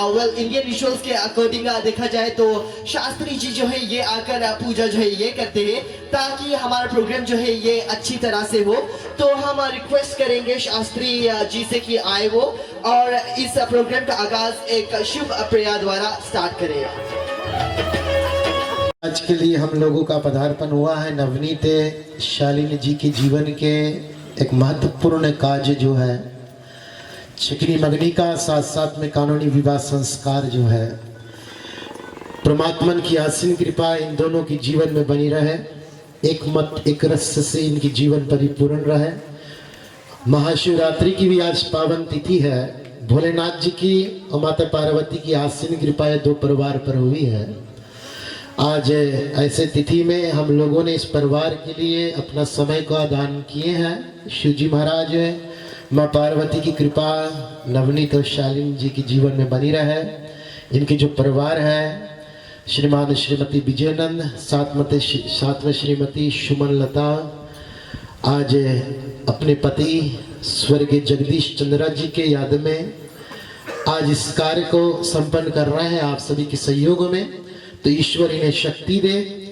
Well Indian rituals के according देखा जाए तो शास्त्री जी जो है ये आकर पूजा जो है ये करते हैं ताकि हमारा प्रोग्राम जो है ये अच्छी तरह से हो। तो हम रिक्वेस्ट करेंगे शास्त्री जी से कि आए वो और इस प्रोग्राम का आगाज एक शुभ प्रेयर द्वारा स्टार्ट करें। आज के लिए हम लोगों का पदार्पण हुआ है नवनीत शालिनी जी के जीवन के एक महत्वपूर्ण कार्य जो है चिकनी मगनी का, साथ साथ में कानूनी विवाह संस्कार जो है। परमात्मा की आसीन कृपा इन दोनों की जीवन में बनी रहे, एक मत एक रस से इनकी जीवन परिपूर्ण रहे। महाशिवरात्रि की भी आज पावन तिथि है। भोलेनाथ जी की और माता पार्वती की आसीन कृपा दो परिवार पर हुई है। आज ऐसे तिथि में हम लोगों ने इस परिवार के लिए अपना समय का दान किए हैं। शिव जी महाराज माँ पार्वती की कृपा नवनीत और शालिनी जी के जीवन में बनी रहे। इनके जो परिवार है श्रीमान श्रीमती विजयनंद साथ में श्रीमती सुमन लता आज अपने पति स्वर्गीय जगदीश चंद्रा जी के याद में आज इस कार्य को संपन्न कर रहे हैं आप सभी के सहयोग में। तो ईश्वर इन्हें शक्ति दे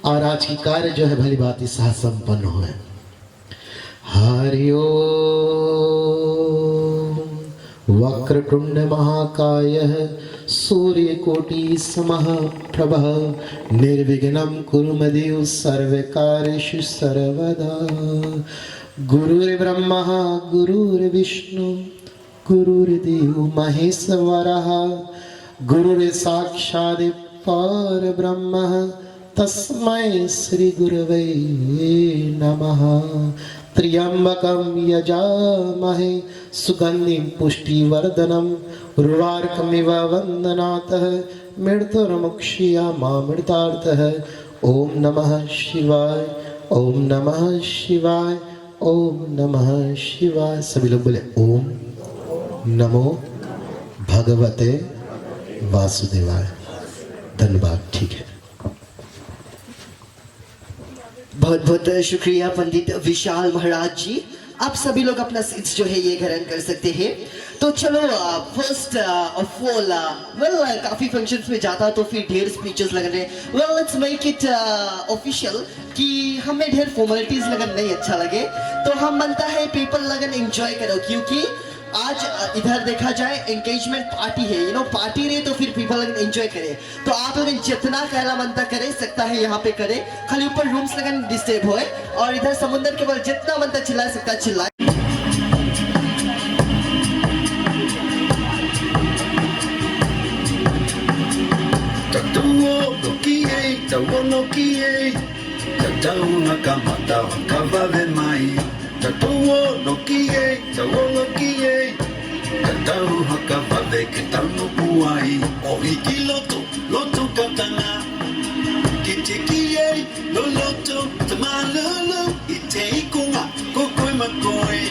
और आज की कार्य जो है भली भांति सह संपन्न हो। हरि ओम। वक्रतुंड महाकाय सूर्यकोटि समप्रभ निर्विघ्नं कुरु मे देव सर्वकार्येषु सर्वदा। गुरुर्ब्रह्मा गुरुर्विष्णु गुरुर्देव महेश्वरः गुरुर्साक्षात् परब्रह्म तस्मै श्री गुरवे नमः। त्र्यंबकं यजामहे सुगंधिं पुष्टिवर्धनम् उर्वारुकमिव वन्दनातः मृत्युर्मुक्षीयमामृतार्थः। ओम नमः शिवाय ओम नमः शिवाय ओम नमः शिवाय। सभी लोग बोले ओम नमो भगवते वासुदेवाय। धन्यवाद। ठीक है, बहुत बहुत शुक्रिया पंडित विशाल महाराज जी। आप सभी लोग अपना सीट्स जो है ये ग्रहण कर सकते हैं। तो चलो फर्स्ट ऑफ ऑल वेल काफी फंक्शंस में जाता तो फिर ढेर स्पीचेस लग रहे। Well let's make it official कि हमें ढेर फॉर्मेलिटीज लगन नहीं अच्छा लगे तो हम बनता है पीपल लगन एंजॉय करो, क्योंकि आज इधर देखा जाए एंगेजमेंट पार्टी है, यू नो पार्टी रहे तो फिर पीपल एंजॉय करे। तो आप लोग जितना कहला मनता करे सकता है यहाँ पे करे, खाली ऊपर रूम्स लगन डिस्टर्ब होए और इधर समुद्र के बल जितना मनता चिल्ला सकता चिल्लाए। Tatuo no kie, tatuo no kie, tatau hakavave ke tanu puai. O hiki loto, loto katana. Kite kie, lo loto, tamalolo, ite ikunga, kokoi makoi.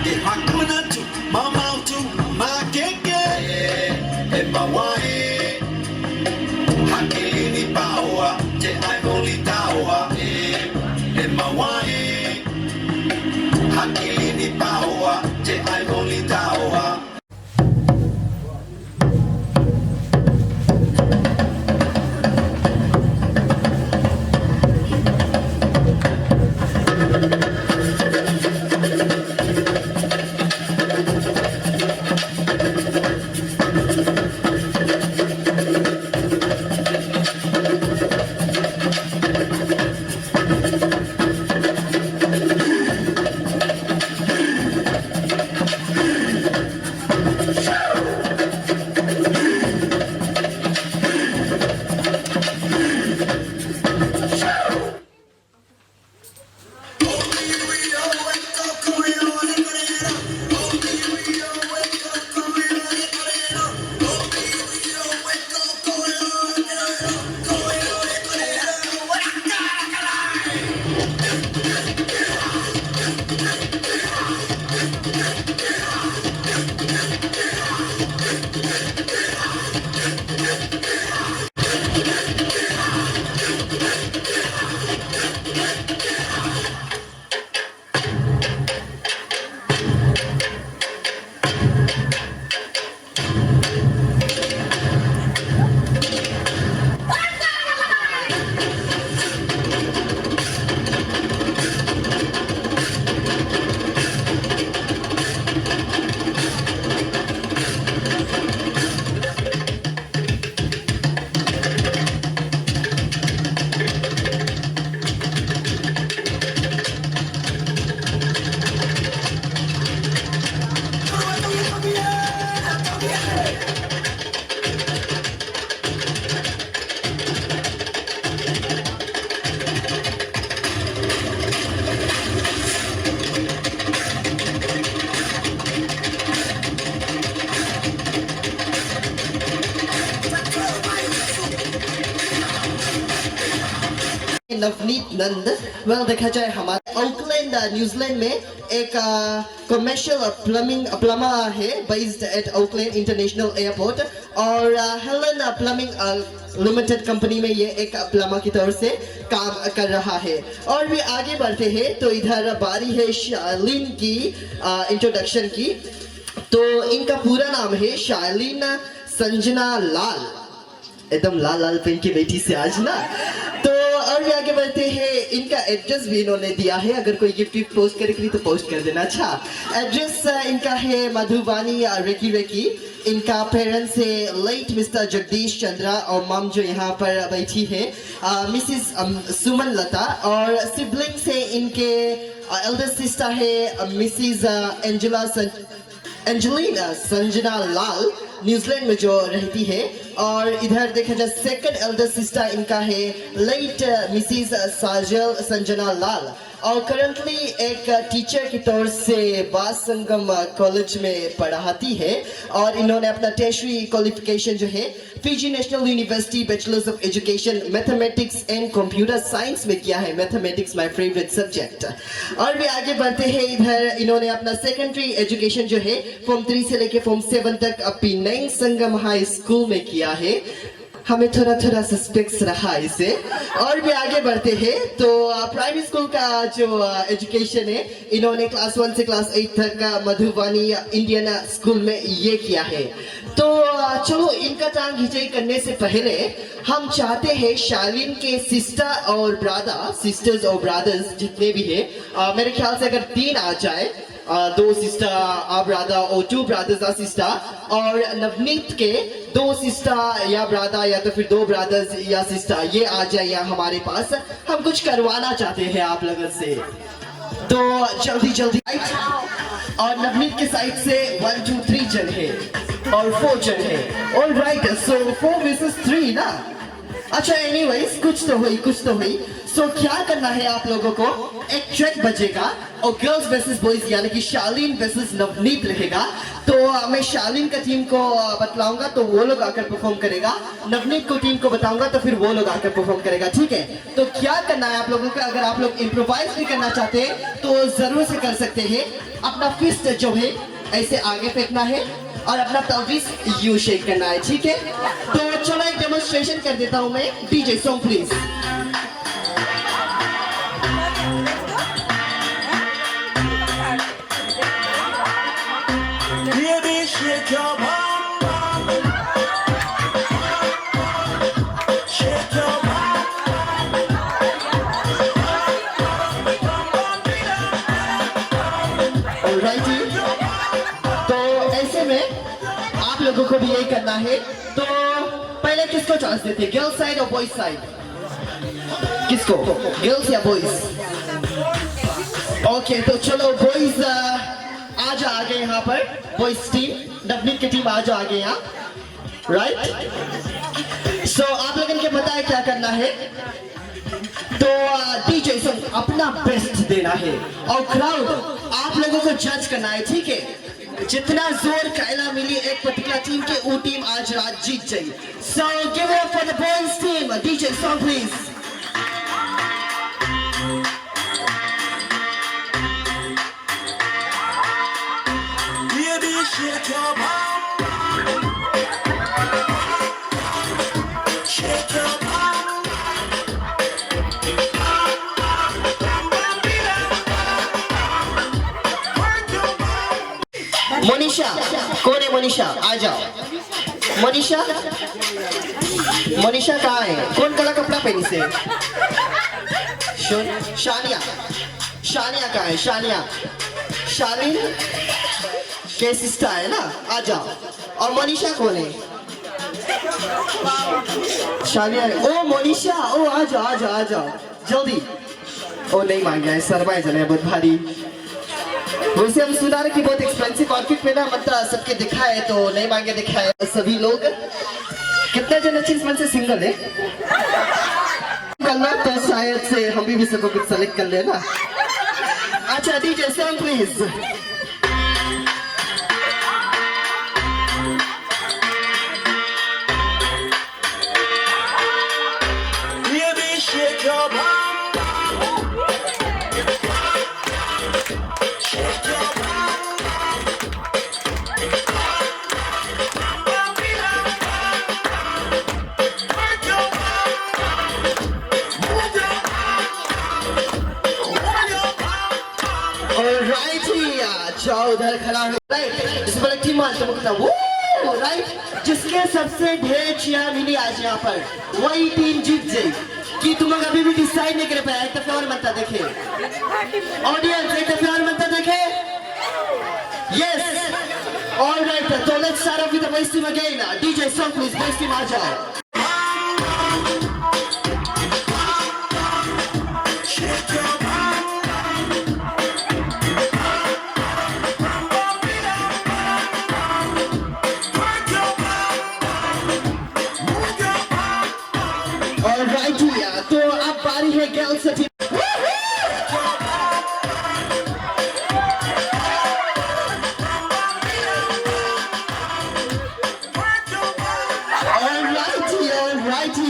Ke hakumanatu, mamautu, makeke, e mawai. Hakilini paua, te aivoli taua, e mawai. Hakilini paua, te aivoli taua. Navneet Nand. Well देखा जाए हमारे Auckland New Zealand में एक commercial plumber है based at Auckland international airport, और Helen plumbing limited company में ये एक प्लम्बर की तौर से काम कर रहा है। और भी आगे बढ़ते हैं तो इधर बारी है शार्लिन की इंट्रोडक्शन की। तो इनका पूरा नाम है शार्लिन संजना लाल, एकदम लाल लाल पहन के बैठी से आज ना। तो और भी आगे बढ़ते हैं, इनका एड्रेस भी इन्होंने दिया है, अगर कोई गिफ्ट पोस्ट करेगी तो पोस्ट कर देना। अच्छा, एड्रेस इनका है मधुबानी रेकी रेकी। इनका पेरेंट्स है लेट मिस्टर जगदीश चंद्रा, और मम जो यहाँ पर बैठी है मिसिस सुमन लता, और सिबलिंग्स है इनके एल्डर सिस्टर है मिसिस एंजेलिना संजना लाल, न्यूजीलैंड में जो रहती है। और इधर देखा जाए सेकंड एल्डर सिस्टर इनका है लेट मिसिस साजल संजना लाल, और करंटली एक टीचर की तौर से बास संगम कॉलेज में पढ़ाती है। और इन्होंने अपना टर्शियरी क्वालिफिकेशन जो है Fiji national university bachelors of education mathematics and computer science में किया है। Mathematics my favourite subject. और भी आगे बढ़ते हैं, इधर इन्होंने अपना सेकेंडरी एजुकेशन जो है फॉर्म 3 से लेके फॉर्म 7 तक पेनांग संगम हाई स्कूल में किया है। हमें थोड़ा थोड़ा सस्पेक्ट्स रहा इसे। और भी आगे बढ़ते हैं तो प्राइमरी स्कूल का जो एजुकेशन है इन्होंने क्लास 1 से क्लास 8 तक का मधुबानी इंडियन स्कूल में ये किया है। तो चलो इनका टांग खिंचाई करने से पहले हम चाहते हैं शार्लिन के सिस्टर और ब्रदर, सिस्टर्स और ब्रदर्स जितने भी है, मेरे ख्याल से अगर 3 आ जाए, 2 सिस्टर ब्रदर और 2 ब्रदर्स सिस्टर, और नवनीत के 2 सिस्टर या ब्रदर या तो फिर 2 ब्रदर्स या सिस्टर, ये आ जाए यहाँ हमारे पास। हम कुछ करवाना चाहते हैं आप लोगों से, तो जल्दी जल्दी। और नवनीत के साइड से 1 2 3 जन है और 4 जन है। ऑल राइट, सो 4 वर्सेस 3 ना। अच्छा एनीवेज, कुछ तो हुई। सो क्या करना है आप लोगों को, एक ट्रैक बजेगा और गर्ल्स वर्सेस बॉयज यानी कि शार्लिन वर्सेस नवनीत रहेगा। तो मैं शार्लिन का टीम को बतलाऊंगा तो वो लोग आकर परफॉर्म करेगा, नवनीत को टीम को बताऊंगा तो फिर वो लोग आकर परफॉर्म करेगा, ठीक है। तो क्या करना है आप लोगों को, अगर आप लोग इम्प्रोवाइज भी करना चाहते हैं तो जरूर से कर सकते हैं। अपना फिस्ट जो है ऐसे आगे फेंकना है और अपना pelvis यू शेक करना है, ठीक है। तो चलो एक डेमोन्स्ट्रेशन कर देता हूं मैं। DJ song please. Baby, shake your bum, shake your Alrighty, तो ऐसे में आप लोगों को भी यही करना है। तो पहले किसको चांस देते, गर्ल्स साइड और बॉयज साइड? किसको, गर्ल्स या बॉयज? ओके, तो चलो बॉयज आ जाओ आगे यहाँ पर, बॉयज टीम, नवनीत की टीम आ जाओ आगे यहाँ, राइट। सो आप लोगों को पता है क्या करना है, तो डीजे सॉन्ग अपना बेस्ट देना है और क्राउड आप लोगों को जज करना है, ठीक है। जितना जोर कायला मिली एक पर्टिकुलर टीम के, वो टीम आज रात जीत जाए। So give it up for the boys team. DJ song please. baby, shake your bum, shake your bum, Monisha, कौन है मोनिशा? आ जाओ। मोनिशा, मोनिशा कहाँ है? कौन काला कपड़ा पहनी से? शानिया, शानिया कहाँ है? शानिया, शालिन के सिस्टर है ना, आ जाओ। और मोनिशा कौन है? शानिया। ओ मोनिशा, ओ आ जाओ आ जाओ आ जाओ जल्दी। ओ नहीं मांग गया है, सरवाइज है बहुत भारी। वैसे हम सुना रहे कि बहुत एक्सपेंसिव आउटफिट में ना, मतलब सबके दिखाए तो नहीं मांगे दिखाए सभी लोग। कितने जन अच्छे इसमें से सिंगल है? करना तो शायद से हम भी सबको कुछ सेलेक्ट कर लेना। अच्छा DJ song please. baby, shake your bum. आओ उधर खड़ा हो, राइट। इस पर टीम मान तुम वो राइट, जिसके सबसे ढेर चिया मिली आज यहाँ पर वही टीम जीत जाए। कि तुम लोग अभी भी डिसाइड नहीं कर पाया, एक दफा और मनता देखे ऑडियंस, एक दफा और मनता देखे। यस, ऑलराइट, तो let's start off with the voice team again. DJ song please, voice team आ जाओ। Shake your bum. Work your bum. Move your bum. Alright, तो अब बारी है गर्ल्स टीम।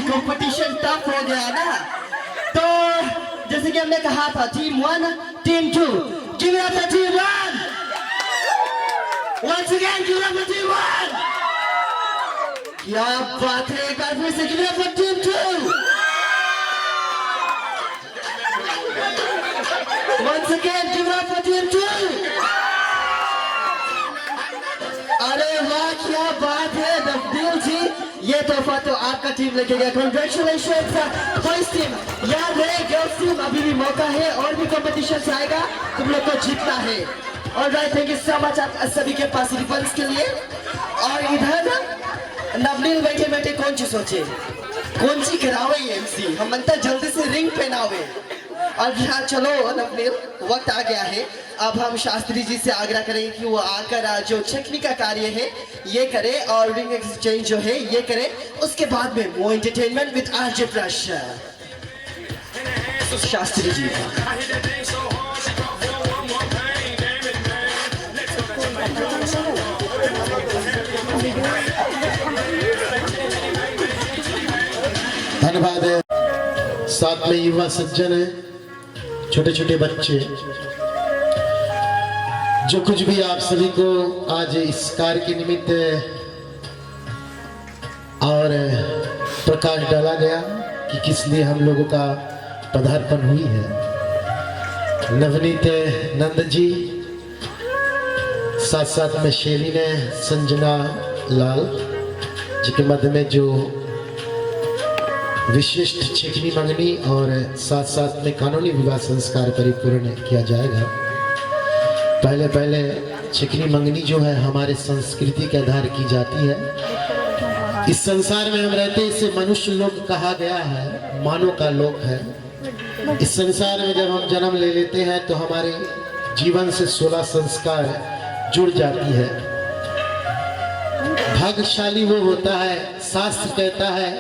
कंपटीशन टफ हो गया ना, तो जैसे कि हमने कहा था team 1 team 2, give it up for team 1 once again, give it up for team 1। क्या बात है, एक बार फिर से give it up for team 2 once again, give it up for team 2। अरे वाह, क्या बात है नवनील जी, ये तोहफा तो आपका टीम लेके गया। Congratulations boys team. याद रहे गर्ल्स टीम अभी भी मौका है, और भी कंपटीशन आएगा, तुम लोग को जीतना है। Alright, thank you so much आप सभी के पास रिबन्स के लिए। और इधर नवनील बैठे बैठे कौन सी सोचे, कौन सी करावे ये एमसी, हम मनता जल्दी से रिंग पहनावे। और हाँ चलो नवनील, वक्त आ गया है, अब हम शास्त्री जी से आग्रह करेंगे कि वो आकर जो चेकनी का कार्य है ये करे और रिंग एक्सचेंज जो है ये करे, उसके बाद में वो एंटरटेनमेंट विद आरजे प्रश। शास्त्री जी धन्यवाद है। साथ में युवा सज्जन है, छोटे छोटे बच्चे, जो कुछ भी आप सभी को आज इस कार्य के निमित्त और प्रकाश डाला गया कि किस लिए हम लोगों का पदार्पण हुई है। नवनीत नंद जी, साथ साथ में शैली ने संजना लाल जी के मध्य में जो विशिष्ट चिकनी मंगनी और साथ साथ में कानूनी विवाह संस्कार परिपूर्ण किया जाएगा। पहले चिकनी मंगनी जो है हमारे संस्कृति के आधार की जाती है। इस संसार में हम रहते इसे मनुष्य लोक कहा गया है, मानव का लोक है। इस संसार में जब हम जन्म ले लेते हैं तो हमारे जीवन से 16 संस्कार जुड़ जाती है। भाग्यशाली वो होता है, शास्त्र कहता है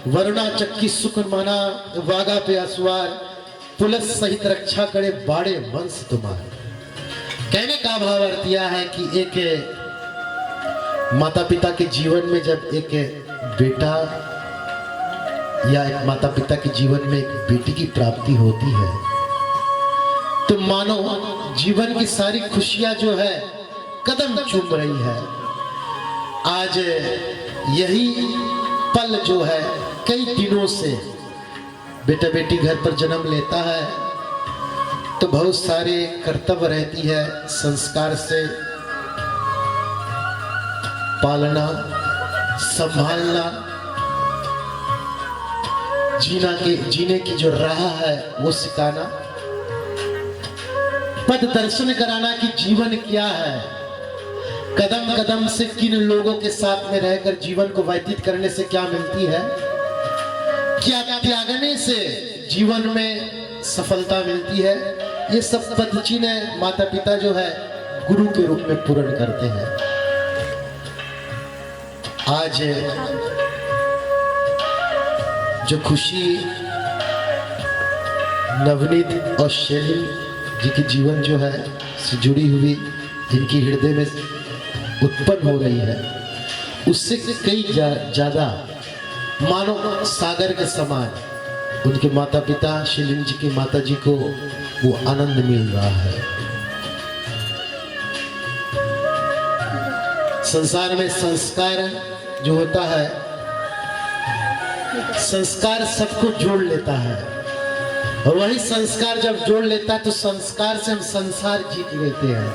वरुणा चक्की सुख माना, वागा पे असवार, पुलिस सहित रक्षा करे बाड़े वंश तुम्हारे। कहने का भाव अर्थ यह है कि एक माता पिता के जीवन में जब एक बेटा या एक माता पिता के जीवन में एक बेटी की प्राप्ति होती है तो मानो जीवन की सारी खुशियां जो है कदम चूम रही है। आज यही पल जो है कई दिनों से बेटा बेटी घर पर जन्म लेता है तो बहुत सारे कर्तव्य रहती है, संस्कार से पालना, संभालना, जीने की जो राह है वो सिखाना, पद दर्शन कराना कि जीवन क्या है, कदम कदम से किन लोगों के साथ में रहकर जीवन को व्यतीत करने से क्या मिलती है, क्या त्यागने से जीवन में सफलता मिलती है। ये सब पद चिन्ह माता पिता जो है गुरु के रूप में पूर्ण करते हैं। आज जो खुशी नवनीत और शैली जी की जीवन जो है से जुड़ी हुई इनकी हृदय में उत्पन्न हो रही है, उससे कई ज्यादा मानो सागर के समान उनके माता पिता शैली जी की माता जी को वो आनंद मिल रहा है। संसार में संस्कार जो होता है, संस्कार सबको जोड़ लेता है और वही संस्कार जब जोड़ लेता है तो संस्कार से हम संसार जीत लेते हैं।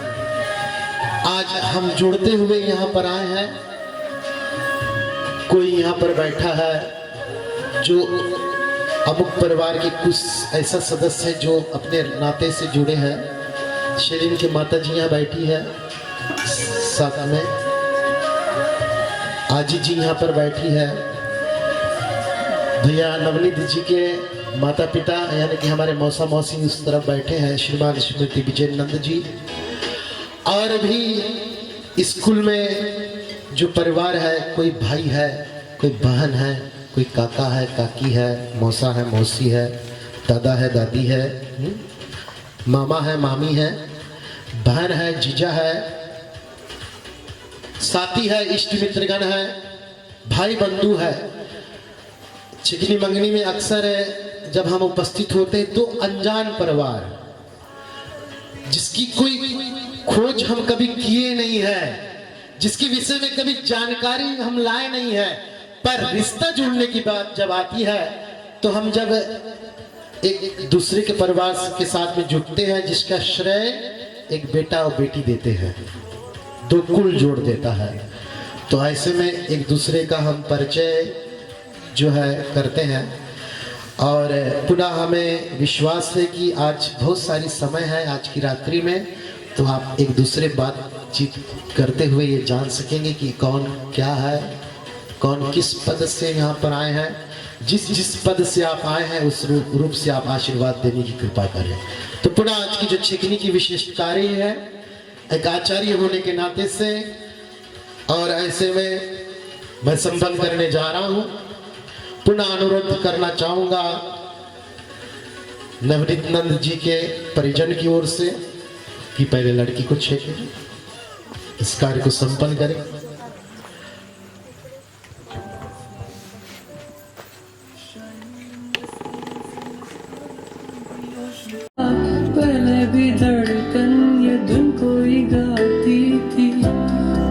आज हम जुड़ते हुए यहाँ पर आए हैं। कोई यहाँ पर बैठा है जो अमुक परिवार के कुछ ऐसा सदस्य है जो अपने नाते से जुड़े हैं। शरीर की माता जी यहाँ बैठी है, साथ में आजी जी यहाँ पर बैठी है। भैया नवनीत जी के माता पिता यानी कि हमारे मौसा मौसी उस तरफ बैठे हैं, श्रीमान श्रीमती विजय नंद जी। और भी स्कूल में जो परिवार है, कोई भाई है, कोई बहन है, कोई काका है, काकी है, मौसा है, मौसी है, दादा है, दादी है, मामा है, मामी है, बहन है, जीजा है, साथी है, इष्ट मित्रगण है, भाई बंधु है। चिकनी मंगनी में अक्सर है जब हम उपस्थित होते हैं तो अनजान परिवार जिसकी कोई खोज हम कभी किए नहीं है, जिसके विषय में कभी जानकारी हम लाए नहीं है, पर रिश्ता जुड़ने की बात जब आती है तो हम जब एक दूसरे के परिवार के साथ में जुटते हैं, जिसका श्रेय एक बेटा और बेटी देते हैं, दो कुल जोड़ देता है। तो ऐसे में एक दूसरे का हम परिचय जो है करते हैं। और पुनः हमें विश्वास है कि आज बहुत सारी समय है आज की रात्रि में, तो आप एक दूसरे बातचीत करते हुए ये जान सकेंगे कि कौन क्या है, कौन किस पद से यहाँ पर आए हैं। जिस पद से आप आए हैं उस रूप से आप आशीर्वाद देने की कृपा करें। तो पुनः आज की जो छिकनी की विशिष्ट कार्य है, एक आचार्य होने के नाते से और ऐसे में मैं संपन्न करने जा रहा हूँ। पुनः अनुरोध करना चाहूंगा नवनीत नंद जी के परिजन की ओर से कि पहले लड़की को छेके इस कार्य को संपन्न करें। पहले भी धड़कन ये धुन कोई गाती थी,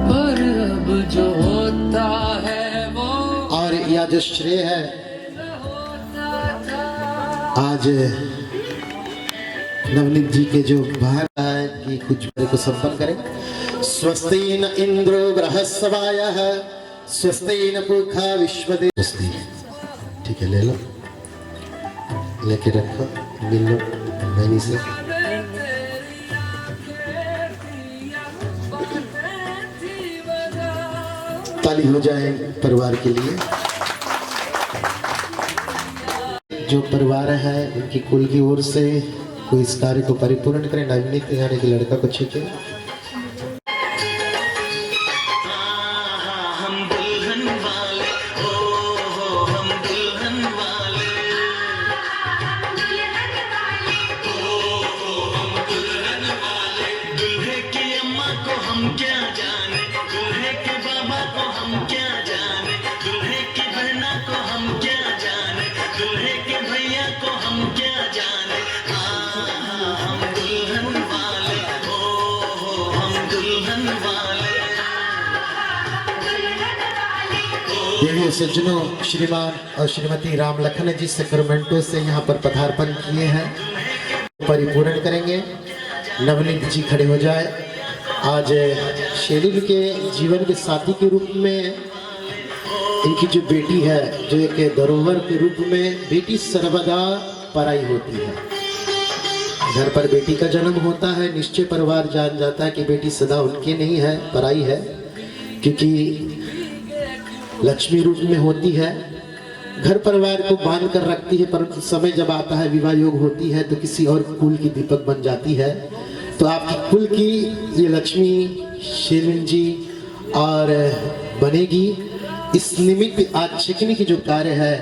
पर अब जो होता है वो और यह जो श्रेय है आज नवनीत जी के जो भार है कि कुछ को संपन्न करें। स्वस्ति न इंद्रो बृहस्पतयः स्वस्ति न पूर्वा विश्वदेव। स्वस्ति, ठीक है, ले लो, लेके रखो, मिल लो मैनी से। ताली हो जाए परिवार के लिए। जो परिवार है उनकी कुल की ओर से कोई इस कार्य को परिपूर्ण करें। नवनीत यानी कि लड़का को छेके। देवी सज्जनों, श्रीमान और श्रीमती राम लखन जी सेक्रेमेंटो से यहाँ पर पदार्पण किए हैं, परिपूर्ण करेंगे। नवनीत जी खड़े हो जाए। आज शेरिल के जीवन के साथी के रूप में इनकी जो बेटी है, जो एक धरोहर के रूप में, बेटी सर्वदा पराई होती है। घर पर बेटी का जन्म होता है, निश्चय परिवार जान जाता है कि बेटी सदा उनकी नहीं है, पराई है, क्योंकि लक्ष्मी रूप में होती है, घर परिवार को बांध कर रखती है, परंतु समय जब आता है, विवाह योग होती है, तो किसी और कुल की दीपक बन जाती है। तो आपकी कुल की ये लक्ष्मी शेरिल जी और बनेगी। इस निमित्त आज छिकनी की जो कार्य है,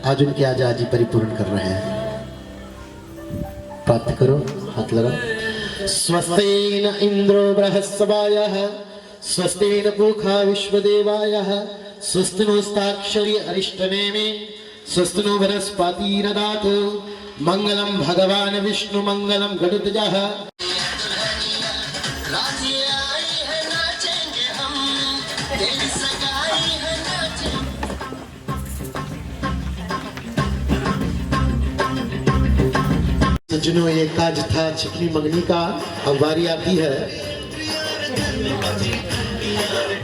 आज उनके आजादी परिपूर्ण कर रहे हैं। प्राप्त करो, हाथ लगाओ। स्वस्ति न इंद्रो बृहस्पतयः स्वस्ति न पूर्वा विश्वदेवायः स्वस्ति नोस्ताक्षरी अरिष्टनेमि स्वस्ति नो बृहस्पतिर्दधातु मंगलम भगवान विष्णु मंगलम गरुड़ध्वजः। सज्जनों, ये काज था छिकनी मंगनी का। अब बारी आती है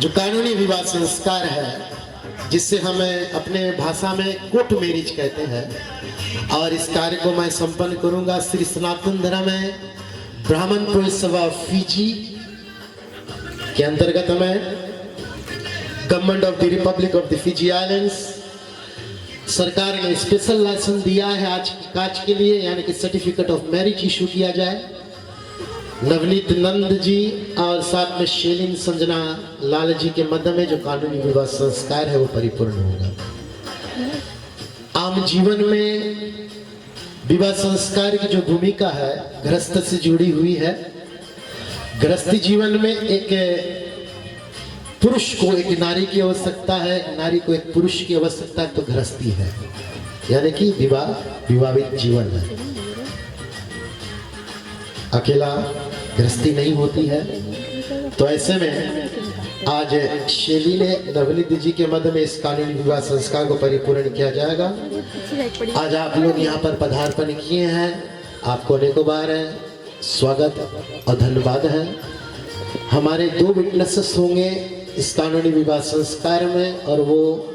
जो कानूनी विवाह संस्कार है, जिससे हमें अपने भाषा में कोर्ट मैरिज कहते हैं, और इस कार्य को मैं संपन्न करूंगा श्री सनातन धर्म में ब्राह्मण पुरुष सभा फिजी के अंतर्गत में government of the Republic of the Fiji islands सरकार ने स्पेशल लाइसेंस दिया है आज की काज के लिए, यानी कि सर्टिफिकेट ऑफ मैरिज इशू किया जाए। नवनीत नंद जी और साथ में शेलिन संजना लाल जी के मध्य में जो कानूनी विवाह संस्कार है वो परिपूर्ण होगा। आम जीवन में विवाह संस्कार की जो भूमिका है गृहस्थ से जुड़ी हुई है। गृहस्थी जीवन में एक पुरुष को एक नारी की आवश्यकता है, नारी को एक पुरुष की आवश्यकता है, तो गृहस्थी है, यानी कि विवाहित जीवन है। अकेला गृहस्थी नहीं होती है। तो ऐसे में आज शैली ने नवनीत जी के मध्य में इस कानूनी विवाह संस्कार को परिपूर्ण किया जाएगा। आज आप लोग यहाँ पर पदार्पण किए हैं, आपको अनेकों बार स्वागत और धन्यवाद है। हमारे 2 विटनेसेस होंगे इस कानूनी विवाह संस्कार में, और वो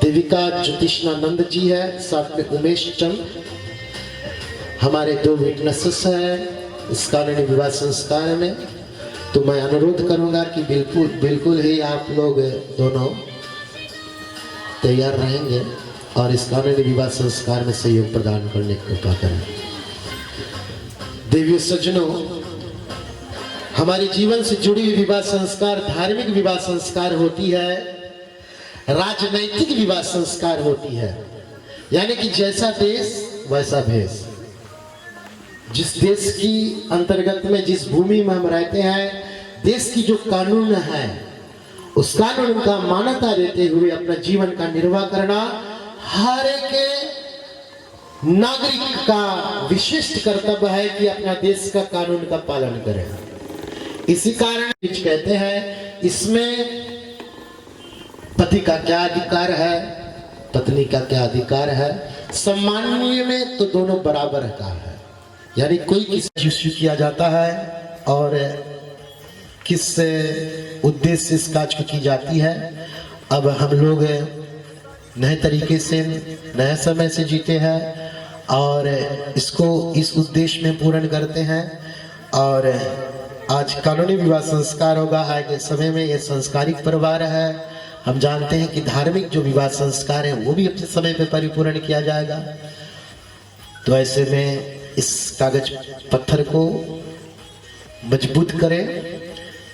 देविका ज्योतिषानंद जी है, साथ में उमेश चंद हमारे 2 विटनेसेस हैं इस कानूनी विवाह संस्कार में। तो मैं अनुरोध करूंगा कि बिल्कुल ही आप लोग दोनों तैयार रहेंगे और इस कानूनी विवाह संस्कार में सहयोग प्रदान करने की कृपा करें। देवी सज्जनों, हमारे जीवन से जुड़ी हुई विवाह संस्कार धार्मिक विवाह संस्कार होती है, राजनैतिक विवाह संस्कार होती है, यानी कि जैसा देश वैसा भेष। जिस देश की अंतर्गत में, जिस भूमि में हम रहते हैं, देश की जो कानून है उस कानून का मान्यता देते हुए अपना जीवन का निर्वाह करना हर एक नागरिक का विशिष्ट कर्तव्य है कि अपना देश का कानून का पालन करें। इसी कारण कहते हैं इसमें पति का क्या अधिकार है, पत्नी का क्या अधिकार है। सम्माननीय में तो दोनों बराबर का है, यानी कोई किस इश्यू किया जाता है और किस उद्देश्य से इस काज को की जाती है। अब हम लोग नए तरीके से नए समय से जीते हैं और इसको इस उद्देश्य में पूर्ण करते हैं। और आज कानूनी विवाह संस्कार होगा। आगे समय में ये संस्कारिक परिवार है। हम जानते हैं कि धार्मिक जो विवाह संस्कार है वो भी अपने समय पे परिपूर्ण किया जाएगा। तो ऐसे में इस कागज पत्थर को मजबूत करें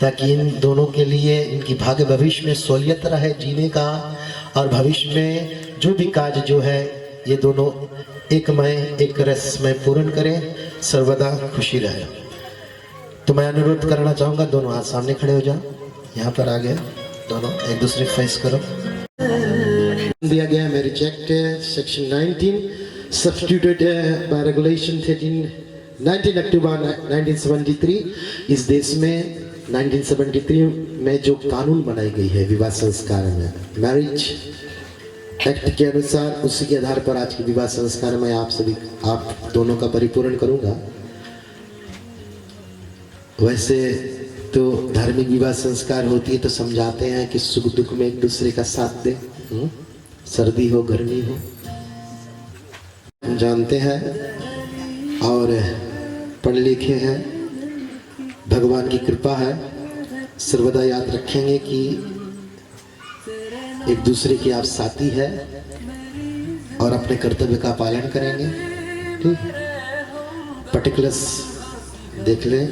ताकि इन दोनों के लिए इनकी भाग्य भविष्य में सहूलियत रहे जीने का, और भविष्य में जो भी काज जो है ये दोनों एक रस में पूर्ण करें, सर्वदा खुशी रहे। तो मैं अनुरोध करना चाहूँगा, दोनों हाथ सामने खड़े हो जाओ, यहाँ पर आ गए, दोनों एक दूसरे को फेस करो। दिया गया है, मैं reject section 19 substituted by regulation 19 October 1973। इस देश में 1973 में जो कानून बनाई गई है विवाह संस्कार में, मैरिज एक्ट के अनुसार, उसी के आधार पर आज के विवाह संस्कार में आप दोनों का परिपूर्ण करूंगा। वैसे तो धार्मिक विवाह संस्कार होती है तो समझाते हैं कि सुख दुख में एक दूसरे का साथ दे, सर्दी हो गर्मी हो, हम जानते हैं और पढ़ लिखे हैं। भगवान की कृपा है, सर्वदा याद रखेंगे कि एक दूसरे के आप साथी है और अपने कर्तव्य का पालन करेंगे। ठीक, पर्टिकुलर्स देख लें।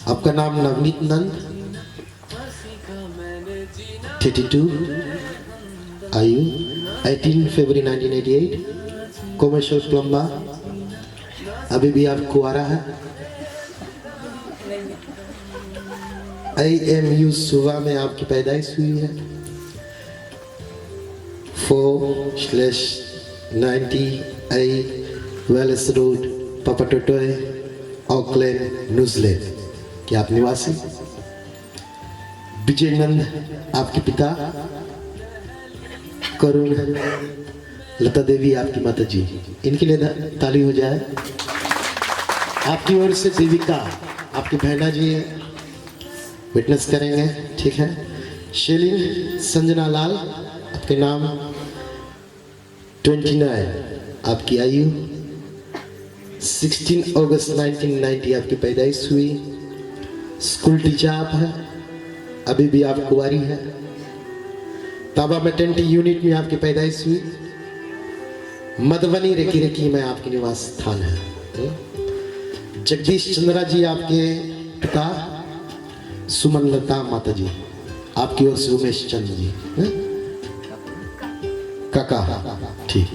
आपका नाम नवनीत नंद, 32, आयु 18 फरवरी 1988, कॉमर्शियल प्लम्बर, अभी भी आप कुआरा है। IMU सुबह में आपकी पैदाइश हुई है। 4/90A Wells road, Papatoetoe, Auckland, New Zealand के आप निवासी। विजय नंद आपके पिता, करुण लता देवी आपकी माता जी, इनके लिए ताली हो जाए। आपकी ओर से देविका आपकी बहना जी है, विटनेस करेंगे, ठीक है। शैलीन संजना लाल, आपके नाम 29, आपकी आयु 16 अगस्त 1990 आपकी पैदाइश हुई। स्कूल टीचर आप है, अभी भी आप कुंवारी है। ताबा मैटर्निटी यूनिट में आपकी पैदाइश हुई। मधुबनी रेकी रेकी में आपके निवास स्थान है। जगदीश चंद्रा जी आपके पिता, सुमन लता माता जी आपकी ओर से उमेश चंद्र जी काका, ठीक।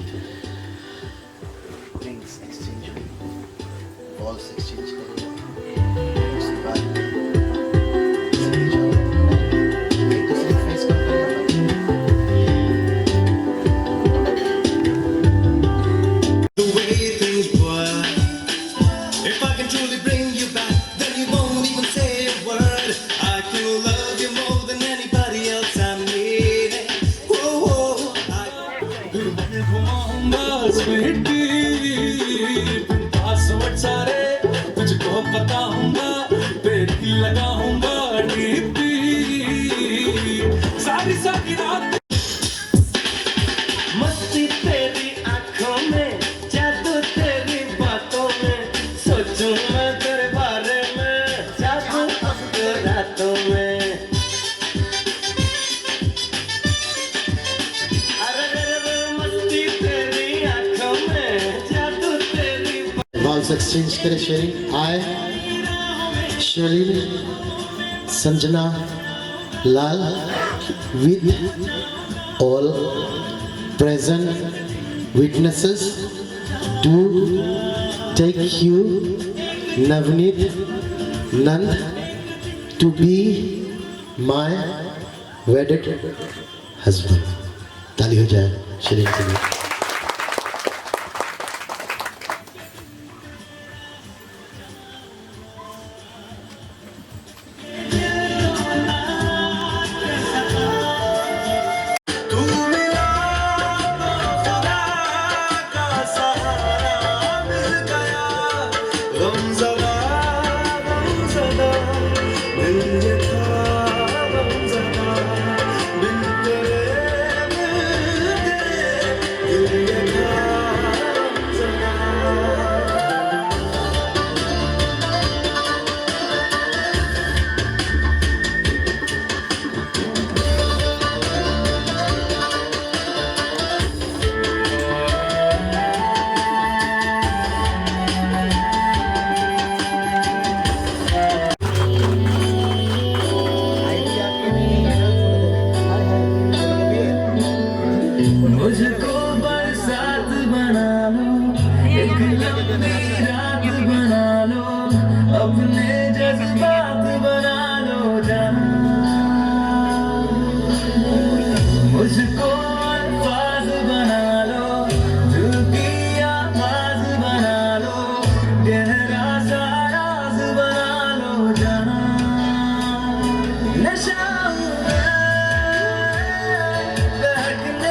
The way things were. If I can truly bring you back, then you won't even say a word. I can love you more than anybody else I'm needing. Whoa, whoa. घुमाऊंगा स्वीटी पासवर्ड सारे तुझको बताऊंगा, तेरी लगाऊंगा DP सारी सारी रात। मस्ती तेरी आंखों में, जादू तेरी बातों में, सोचूं मैं तेरे बारे में, जागूं मस्त रातों में। अरे रे रे मस्ती तेरी आंखों में, जादू तेरी वॉल्स एक्सचेंज करें। शेरिंग आए, शैलीन संजना लाल with all present witnesses do take you Navneet Nand to be my wedded husband। ताली हो जाए शैलीन के लिए। तू मिला तो खुदा का सहारा मिल गया। गमज़दा दिल ये था गमज़दा, बिन तेरे मिलके दिल ये था गमज़दा। मुझको बरसात बना लो, एक लंबी रात बना लो, अपने जज्बात बना लो जाना। मुझको अल्फाज बना लो, दिल की आवाज बना लो, गहरा सा राज बना लो जाना। नशा बहकने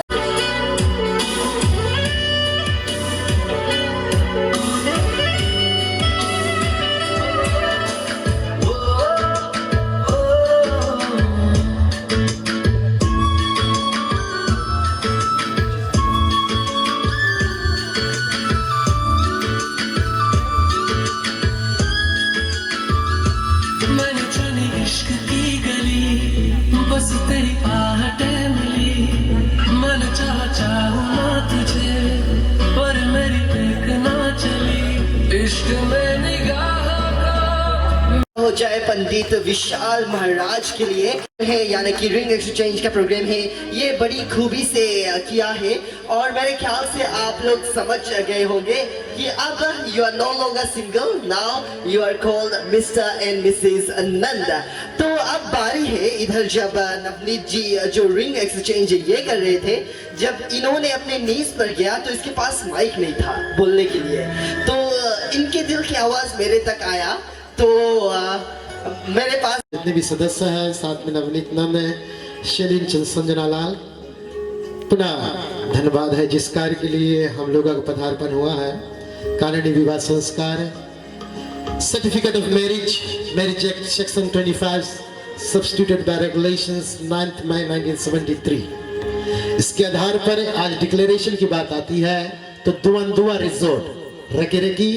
मैंने चुनी इश्क की गली, बस तेरी आहटें मिली। मैंने चाहूँ ना तुझे, पर मेरी टेक ना चली। इश्क में निगाह का हो जाए पंडित विशाल महाराज के लिए है, यानी कि रिंग एक्सचेंज का प्रोग्राम है, ये बड़ी खूबी से किया है। और मेरे ख्याल से आप लोग समझ गए होंगे कि अब you are no longer single, now you are called Mr and Mrs Nand. तो अब बारी है इधर, जब नवनीत जी जो रिंग एक्सचेंज ये कर रहे थे, जब इन्होंने अपने नीज पर गया तो इसके पास माइक नहीं था बोलने के लिए, तो इनके दिल की आवाज मेरे तक आया। तो मेरे पास जितने भी सदस्य हैं, साथ में नवनीत नंद है, शैलीन संजना लाल, पुनः धन्यवाद है जिस कार्य के लिए हम लोगों का पदार्पण हुआ है। कानूनी विवाह संस्कार, certificate of marriage, marriage act section 25 substituted by regulations 9th May 1973। इसके आधार पर आज डिक्लेरेशन की बात आती है तो दुआ रिजोर्ट रकी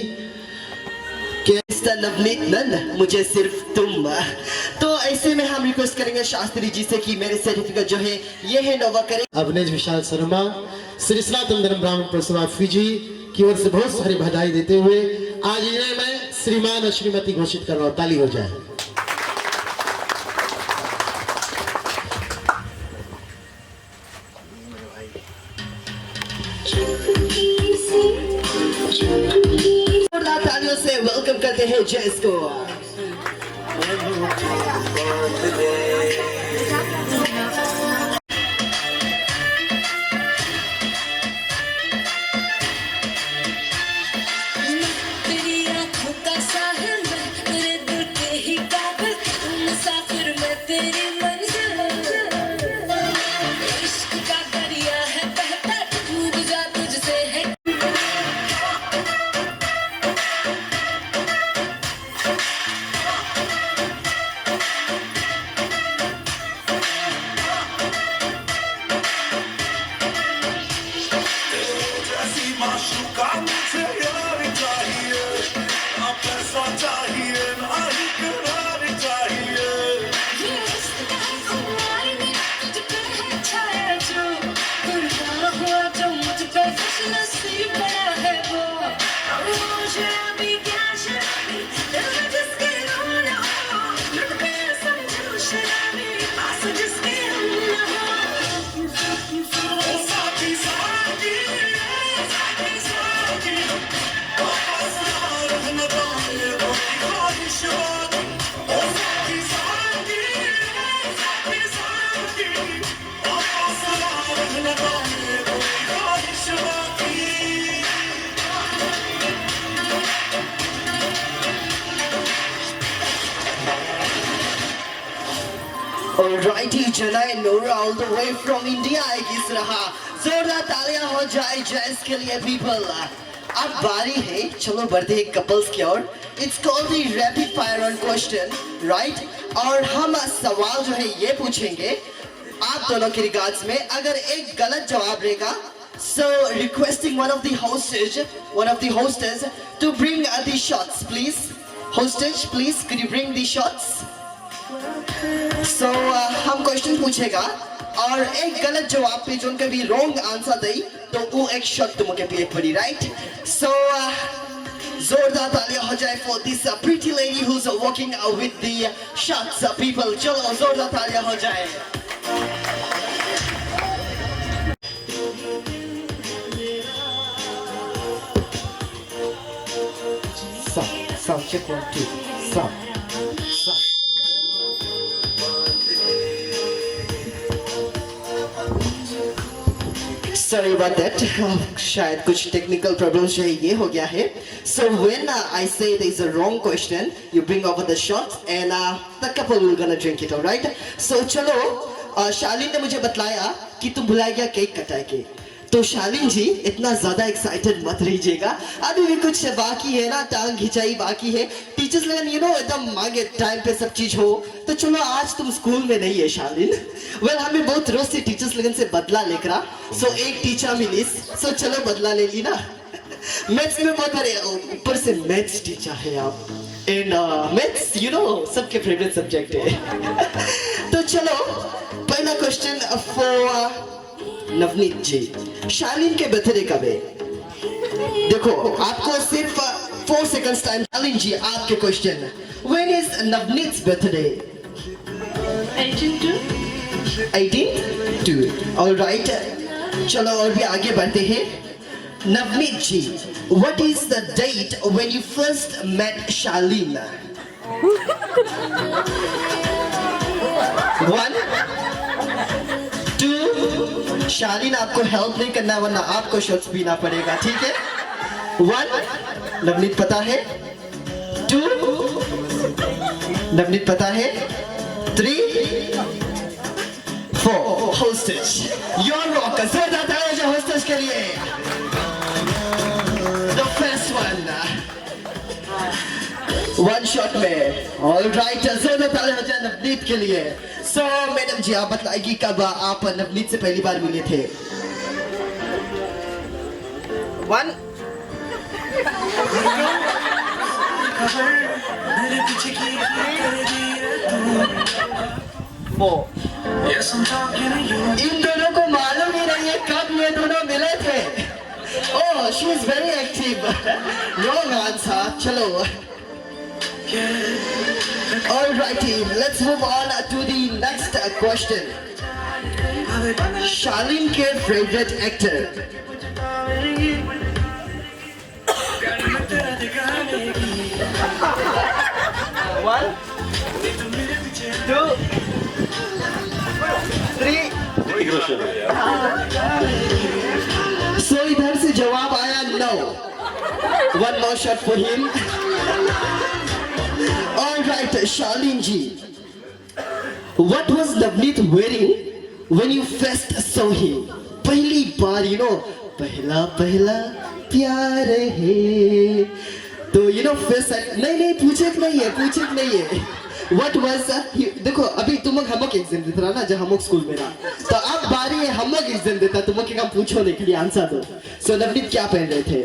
मिस्टर नवनीत नंद, मुझे सिर्फ तुम। तो ऐसे में हम रिक्वेस्ट करेंगे शास्त्री जी से कि मेरे सर्टिफिकेट जो है ये हैंड ओवर करें। अवनेश विशाल शर्मा श्री सनातन धर्म ब्राह्मण परिसभा फिजी की ओर से बहुत सारी बधाई देते हुए आज इन्हें मैं श्रीमान और श्रीमती घोषित कर रहा हूँ। ताली हो जाए। तालियों से वेलकम करते हैं जयस को। तेरी आँखों का साहिल मैं, तेरे दिल के ही काबिल, मुसाफिर मैं तेरी मंजिल। इश्क का दरिया है बहता, डूब जा तुझसे है। ऐसी माशूका मुझे यार चाहिए, ना पैसा चाहिए ना ही करार चाहिए। ये इश्क का है खुमारी में, तुझ पे है छाया जो, कुर्बान हुआ जो मुझ पे खुश नसीब बड़ा है वो। शराबी क्या शराबी, दिल में जिसके रो ना हो, लुट पे समझो शराबी, पास जिसके हम ना हो। साथी साथी साथी साथी, वापस ना रहने पाए कोई ख्वाहिश बाकी। ओ साथी साथी साथी साथी, वापस ना रहने पाए कोई ख्वाहिश बाकी। Alrighty, Janai Nora all the way from India किस रहा। जोरदार तालियां हो जाए जयस के लिए people। अब बारी है, चलो बढ़ते हैं कपल्स की ओर। It's called the rapid fire on question, right? और हम सवाल जो है ये पूछेंगे आप दोनों के रिगार्ड्स में। अगर एक गलत जवाब रहेगा, so requesting one of the hostess to bring the shots, please. Hostage, please, could you bring the shots? So हम क्वेश्चन पूछेगा और एक गलत जवाब पे जो कभी रॉन्ग आंसर दे तो वो एक शॉट तुमके पिए पड़ी, राइट? So जोरदार तालियां हो जाए for this pretty lady who's walking with the shots, people। चलो जोरदार तालियां हो जाए। Sound check 1 2 sound. Sorry about that, शायद कुछ टेक्निकल प्रॉब्लम्स जो है ये हो गया है। So when I say there is a wrong question, you bring over the shot and the couple will gonna drink it, alright? So चलो, शालीन ने मुझे बतलाया कि तुम भुला गया केक कटाए के। तो शालीन जी इतना ज्यादा एक्साइटेड मत रहिएगा, अभी भी कुछ बाकी है ना, टांग खिंचाई बाकी है। टीचर्स लगन एकदम मांगे टाइम पे सब चीज हो। तो चलो आज तुम स्कूल में नहीं है शालीन। वेल हमें बहुत रोज से टीचर्स लगन से बदला लेकर, सो एक टीचर मिली, सो चलो बदला ले ली ना। मैथ्स में बहुत बड़े, ऊपर से मैथ्स टीचर है आप, एंड मैथ्स सबके फेवरेट सब्जेक्ट है। तो चलो पहला क्वेश्चन फॉर नवनीत जी। शालीन के बर्थडे कब है? देखो आपको सिर्फ 4 seconds टाइम। शालीन जी आपके question, when is नवनीत's birthday? 18/2। Alright, चलो और भी आगे बढ़ते हैं। नवनीत जी, what is the date when you first met Shaleen? 1 2 शालीन आपको हेल्प नहीं करना वरना आपको शॉट्स पीना पड़ेगा, ठीक है? 1 नवनीत पता है, 2 नवनीत पता है, 3 4 hostage your rock। जोरदार तालियां hostage के लिए। The first one one shot में। ऑलराइट, जोरदार ताली हो जाए नवनीत के लिए। सो मैडम जी, आप बताइए कब आप नवनीत से पहली बार मिले थे? वन मेरे पीछे की कर दी तू। Yes, I'm talking to you. इन दोनों को मालूम ही नहीं है कब ये दोनों मिले थे। Oh, she is very active. Wrong answer. चलो, alrighty, let's move on to the next question. Shaleen के favorite actor? One, two, three. So इधर से जवाब आया no. One more shot for him. Alright, Shalin ji. What was Navneet wearing when you first saw him? पहली बार, you know, पहला पहला प्यार है। तो you know first नहीं पूछे नहीं है। What was देखो, अभी तुम लोग हमक एग्जाम देता रहा ना, जब हमक स्कूल में रहा, तो अब बारी है हमक एग्जाम देता, तुम लोग काम पूछो नहीं, खाली आंसर दो। So नवनीत क्या पहन रहे थे?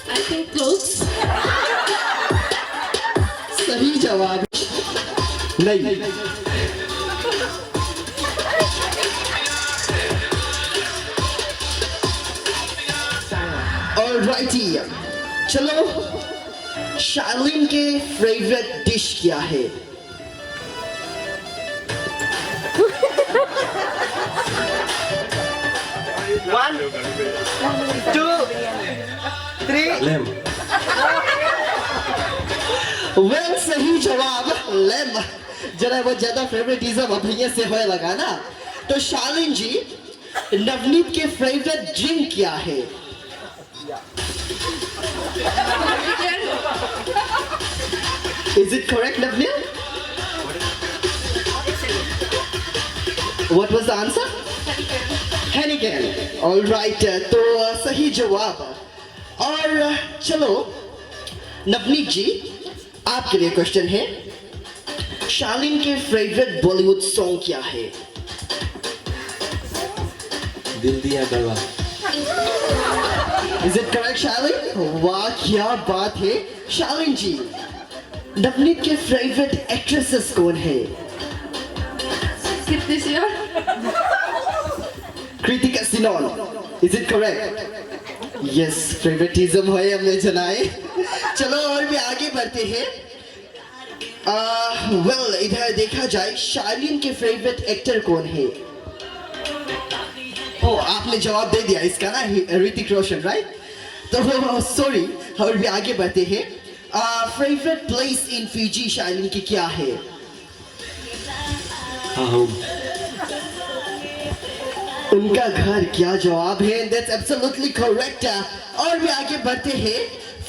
I think clothes. सही जवाब नहीं। Alrighty, चलो, शालीन के फेवरेट डिश क्या है? One, two, three. वेल, सही जवाब लेम। जरा वो ज्यादा फेवरेटिज्म भैया से होए लगा ना। तो शालीन जी, नवनीत के फेवरेट ड्रिंक क्या है? Is it correct, Navneet? What was the answer? Heineken. All right, तो सही जवाब। और चलो, नवनीत जी, आपके लिए क्वेश्चन है, शालीन के फेवरेट बॉलीवुड सॉन्ग क्या है? दिल दिया गला। Is it correct, शालीन? वाह, क्या बात है। शालीन जी, नवनीत के फेवरेट एक्ट्रेसेस कौन है? Skip this year. Kritika synonym. Is it correct? Yes, favouritism है हमने जनाए। चलो, और भी आगे बढ़ते हैं। वेल, इधर देखा जाए, शालीन के फेवरेट एक्टर कौन है? ओ, आपने जवाब दे दिया इसका ना, ऋतिक रोशन, राइट? तो सॉरी, और भी आगे बढ़ते हैं। फेवरेट प्लेस इन फिजी शालीन की क्या है? उनका घर। क्या जवाब है? That's absolutely correct. और भी आगे बढ़ते हैं।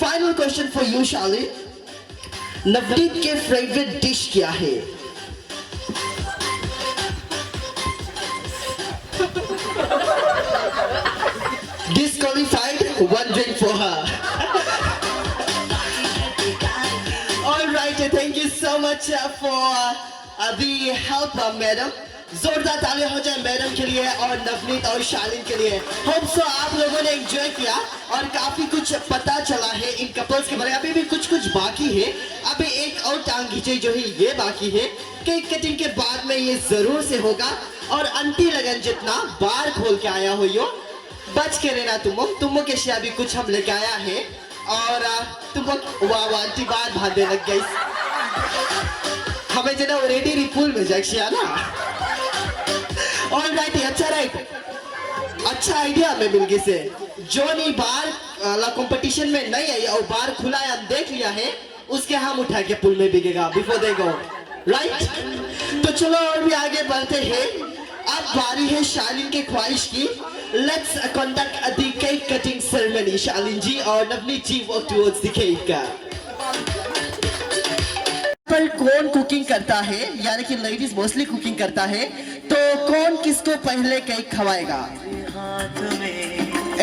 फाइनल क्वेश्चन फॉर यू शालीन, नवनीत के फेवरेट डिश क्या है? Disqualified, one drink for her. All right, thank you so much for the help, madam. जोरदार ताली हो जाए मैडम के लिए और नवनीत और शालीन के लिए। होप सो आप लोगों ने एंजॉय किया और काफी कुछ पता चला है इन कपल्स के बारे में। अभी भी कुछ बाकी है। अभी एक और टांग खींचे जो है ये बाकी है। केक कटिंग के बाद में ये जरूर से होगा। और अंटी लगन जितना बार खोल के आया हो यो, बच के रहना तुम के शिया भी कुछ हम लेके आया है। और तुम वाह अंटी बार भागने लग गई। हमें जना रेडी रिपुल में जाए ना। ऑलराइट, अच्छा आइडिया हमें मिल गई से। जो नहीं बार ला कंपटीशन में नहीं आई और बार खुला है, हम देख लिया है, उसके हम उठा के पुल में बिकेगा बिफोर दे गो, राइट? तो चलो और भी आगे बढ़ते हैं। अब बारी है शालीन के ख्वाहिश की। Let's conduct the cake cutting ceremony. Shaleen ji और Navneet ji work towards the cake का। पर कौन कुकिंग करता है, यानी कि लेडीज मोस्टली कुकिंग करता है, तो कौन किसको पहले केक खवाएगा?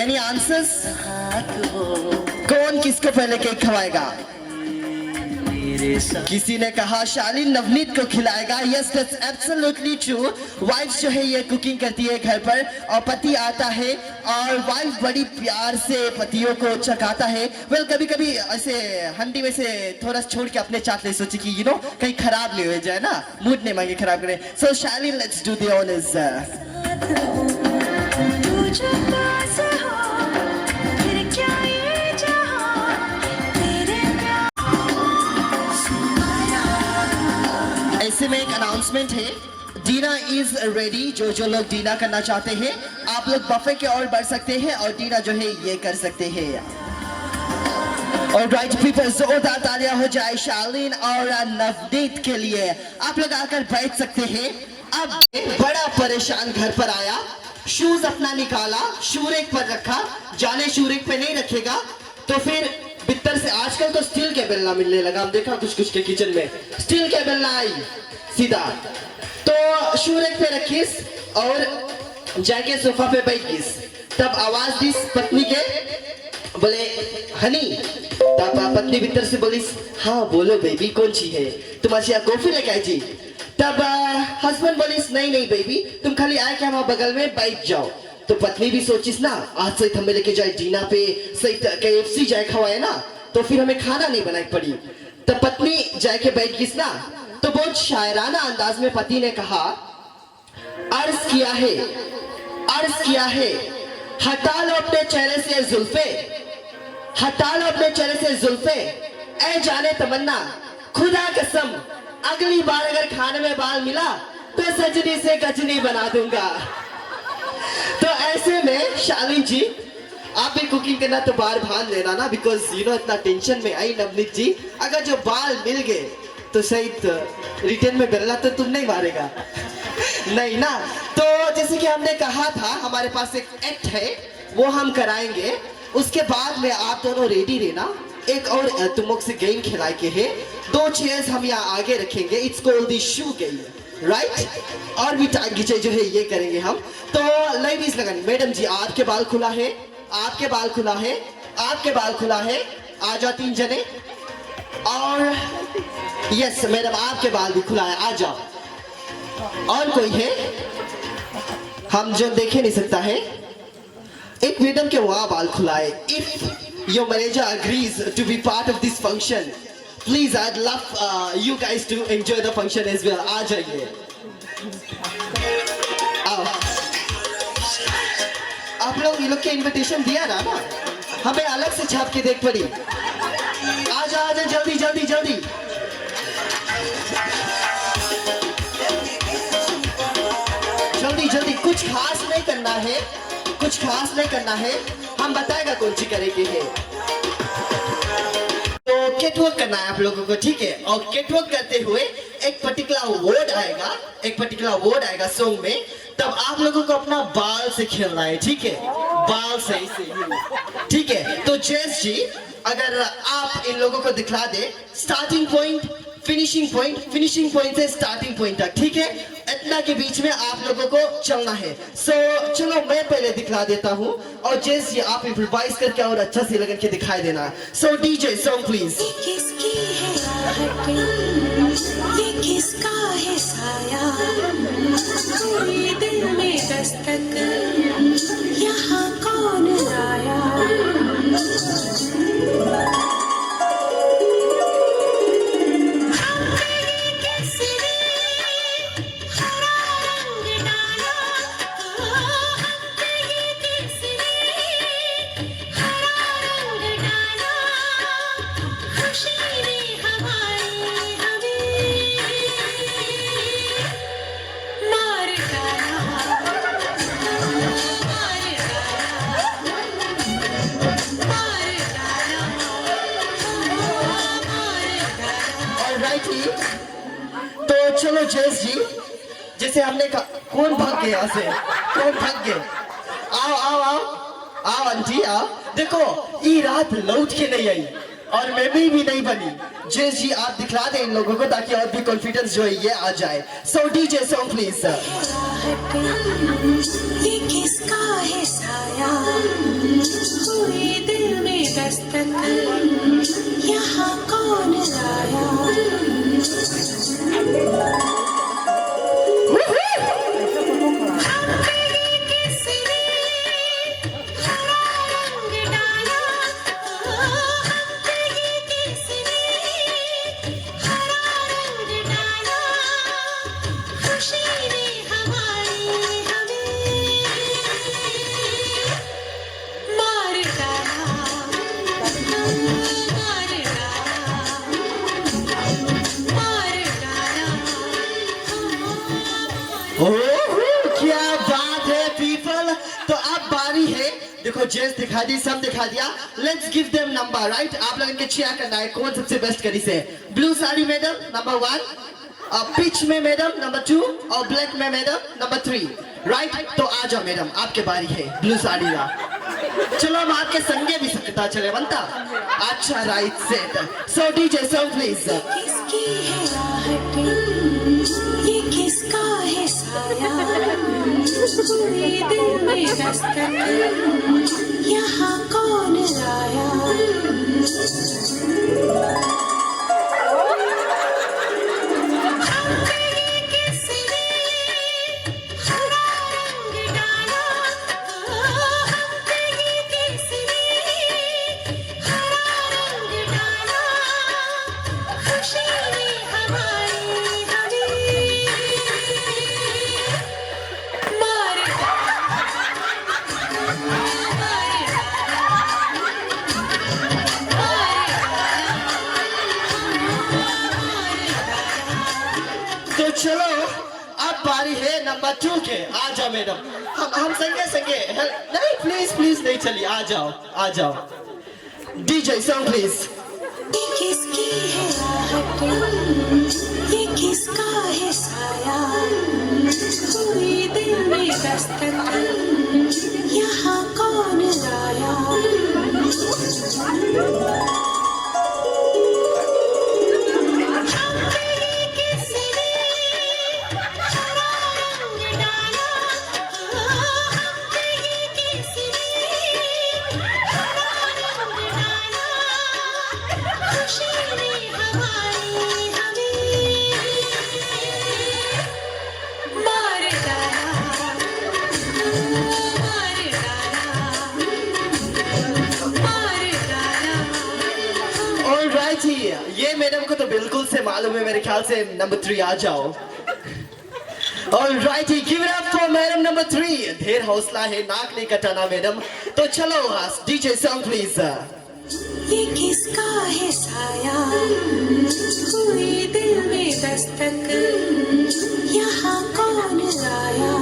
Any answers? कौन किसको पहले केक खवाएगा? मेरे साथ। किसी ने कहा शालीन नवनीत को खिलाएगा। Yes that's absolutely true. Wife जो है ये कुकिंग करती है घर पर और पति आता है और वाइफ बड़ी प्यार से पतियों को चखाता है। वेल कभी कभी ऐसे हंडी में से थोड़ा छोड़ के अपने चाट ले, सोचे कि कहीं खराब नहीं हो जाए ना, मूड नहीं मांगे खराब करे। सो शालीन लेट्स डू द ऑनर्स। तू जो पास हो फिर क्या ये जहां तेरे प्यार। ऐसे में एक अनाउंसमेंट है, डीना इज रेडी। जो लोग डीना करना चाहते हैं आप लोग बफे की ओर बढ़ सकते हैं और डीना जो है ये कर सकते हैं। ऑलराइट पीपल, जोरदार तालियां हो जाए शालीन और नवनीत के लिए। आप लोग आकर बैठ सकते हैं। अब बड़ा परेशान घर पर आया, शूज अपना निकाला, शूरेक पर रखा, जाने शूरेक पे नहीं रखेगा तो फिर बिस्तर से आजकल तो स्टील के बेलना मिलने लगा। हम देखा कुछ के किचन में स्टील के बेलना आई सीधा, तो शूरेक पे रखीस और जाके सोफा पे बैठ गईस। तब आवाज दी पत्नी के, बोले हनी। तब पत्नी भीतर से बोलिस हाँ बोलो बेबी कौन सी है, तुम आज यहाँ कॉफी लेके आई जी। तब हस्बैंड बोलिस नहीं नहीं बेबी तुम खाली आए क्या वहां बगल में बैठ जाओ। तो पत्नी भी सोचिस ना आज सही हमें लेके जाए डीना पे, सही KFC जाए खवाए ना तो फिर हमें खाना नहीं बनाई पड़ी। तब पत्नी जाके बैठ गई ना तो बहुत शायराना अंदाज में पति ने कहा अर्ज किया है हटा लो अपने चेहरे से जुल्फे, हटा लो अपने चेहरे से जुल्फे, ऐ जाने तमन्ना खुदा कसम अगली बार अगर खाने में बाल मिला तो सजनी से गजनी बना दूंगा। तो ऐसे में शालीन जी आप भी कुकिंग करना तो बार भान लेना ना, बिकॉज इतना टेंशन में आई नवनीत जी, अगर जो बाल मिल गए तो सही रिटर्न में बेलना तो तुम नहीं मारेगा नहीं ना। तो जैसे कि हमने कहा था हमारे पास एक एक्ट है वो हम कराएंगे, उसके बाद में आप दोनों रेडी रहना। एक और तुम लोग से गेम खिलाए के है, 2 चेयर्स हम यहाँ आगे रखेंगे, it's called the shoe game, right. और भी टाइम खींचे जो है ये करेंगे हम। तो लेडीज लगानी, मैडम जी आपके बाल खुला है, आपके बाल खुला है, आपके बाल खुला है, आ जाओ 3 जने। और यस मैडम आपके बाल भी खुला है, आ जाओ। और कोई है हम जो देखे नहीं सकता है, एक मैडम के वहां बाल खुला है। If your manager agrees to be part of this function, please I'd love you guys to enjoy the function as well. आ जाइए, आओ। आप लोग ये लोग के इनविटेशन दिया ना, हमें अलग से छाप के देख पड़ी। आ जाओ जल्दी जल्दी जल्दी। जल्दी जल्दी, कुछ खास नहीं करना है, कुछ खास नहीं करना है, हम बताएगा कौन सी करेंगे है। तो कैटवॉक करना है आप लोगों को, ठीक है। और कैटवॉक करते हुए एक पर्टिकुलर वर्ड आएगा सॉन्ग में, तब आप लोगों को अपना बाल से खेलना है, ठीक है, बाल से ठीक है। तो जैस जी अगर आप इन लोगों को दिखला दे स्टार्टिंग पॉइंट फिनिशिंग पॉइंट से स्टार्टिंग पॉइंट तक, ठीक है, इतना के बीच में आप लोगों को चलना है। सो चलो मैं पहले दिखला देता हूँ और जैसे आप इम्प्रोवाइज करके और अच्छा से लगन के दिखाई देना। सो डीजे सॉन्ग प्लीज। किसकी है राहत, ये किसका है साया, कोई दिल में दस्तक यहाँ कौन आया। तो चलो जैस जी, जैसे हमने कहा, कौन भाग गया यहाँ से, कौन भाग गए? आओ आओ आओ आओ आंटी आओ। देखो ये रात लौट के नहीं आई और मेमोरी भी नहीं बनी। जैस जी आप दिखला दें इन लोगों को ताकि और भी कॉन्फिडेंस जो है ये आ जाए। सो डीजे सॉन्ग प्लीज। ये किसका है साया, कोई दिल में दस्तक यहाँ यहाँ कौन लाया क्या बात है पीपल। तो अब बारी है, देखो जेंट्स दिखा दी, सब दिखा दिया। Let's give them number, right. आप लोगों के चेयर करना है कौन सबसे बेस्ट करी से। Blue sari madam number 1, pitch में मैडम नंबर 2 और ब्लैक में मैडम नंबर 3, राइट। तो आ जाओ मैडम, आपके बारी है ब्लू साड़ी का। चलो हम आपके संगे भी सकता चले बनता। अच्छा right set. So DJ song please. किसकी है आहट ये किसका है साया पूरे दिल में दस्तक यहाँ कौन लाया तो चलो अब बारी है नंबर 2 के। आ जाओ मैडम, हम संगे संगे। नहीं प्लीज प्लीज नहीं, चलिए आ जाओ आ जाओ। DJ song please. ये किसकी है आहट ये किसका है साया पूरे दिल में दस्तक यहाँ कौन लाया ऑलराइट ही, ये मैडम को तो बिल्कुल से मालूम है। मेरे ख्याल से नंबर 3 आ जाओ। Alright he, give it up for madam number 3। ढेर हौसला है, नाक नहीं कटाना मैडम। तो चलो डीजे सॉन्ग प्लीज। ये किसका है साया पूरे दिल में दस्तक यहाँ कौन लाया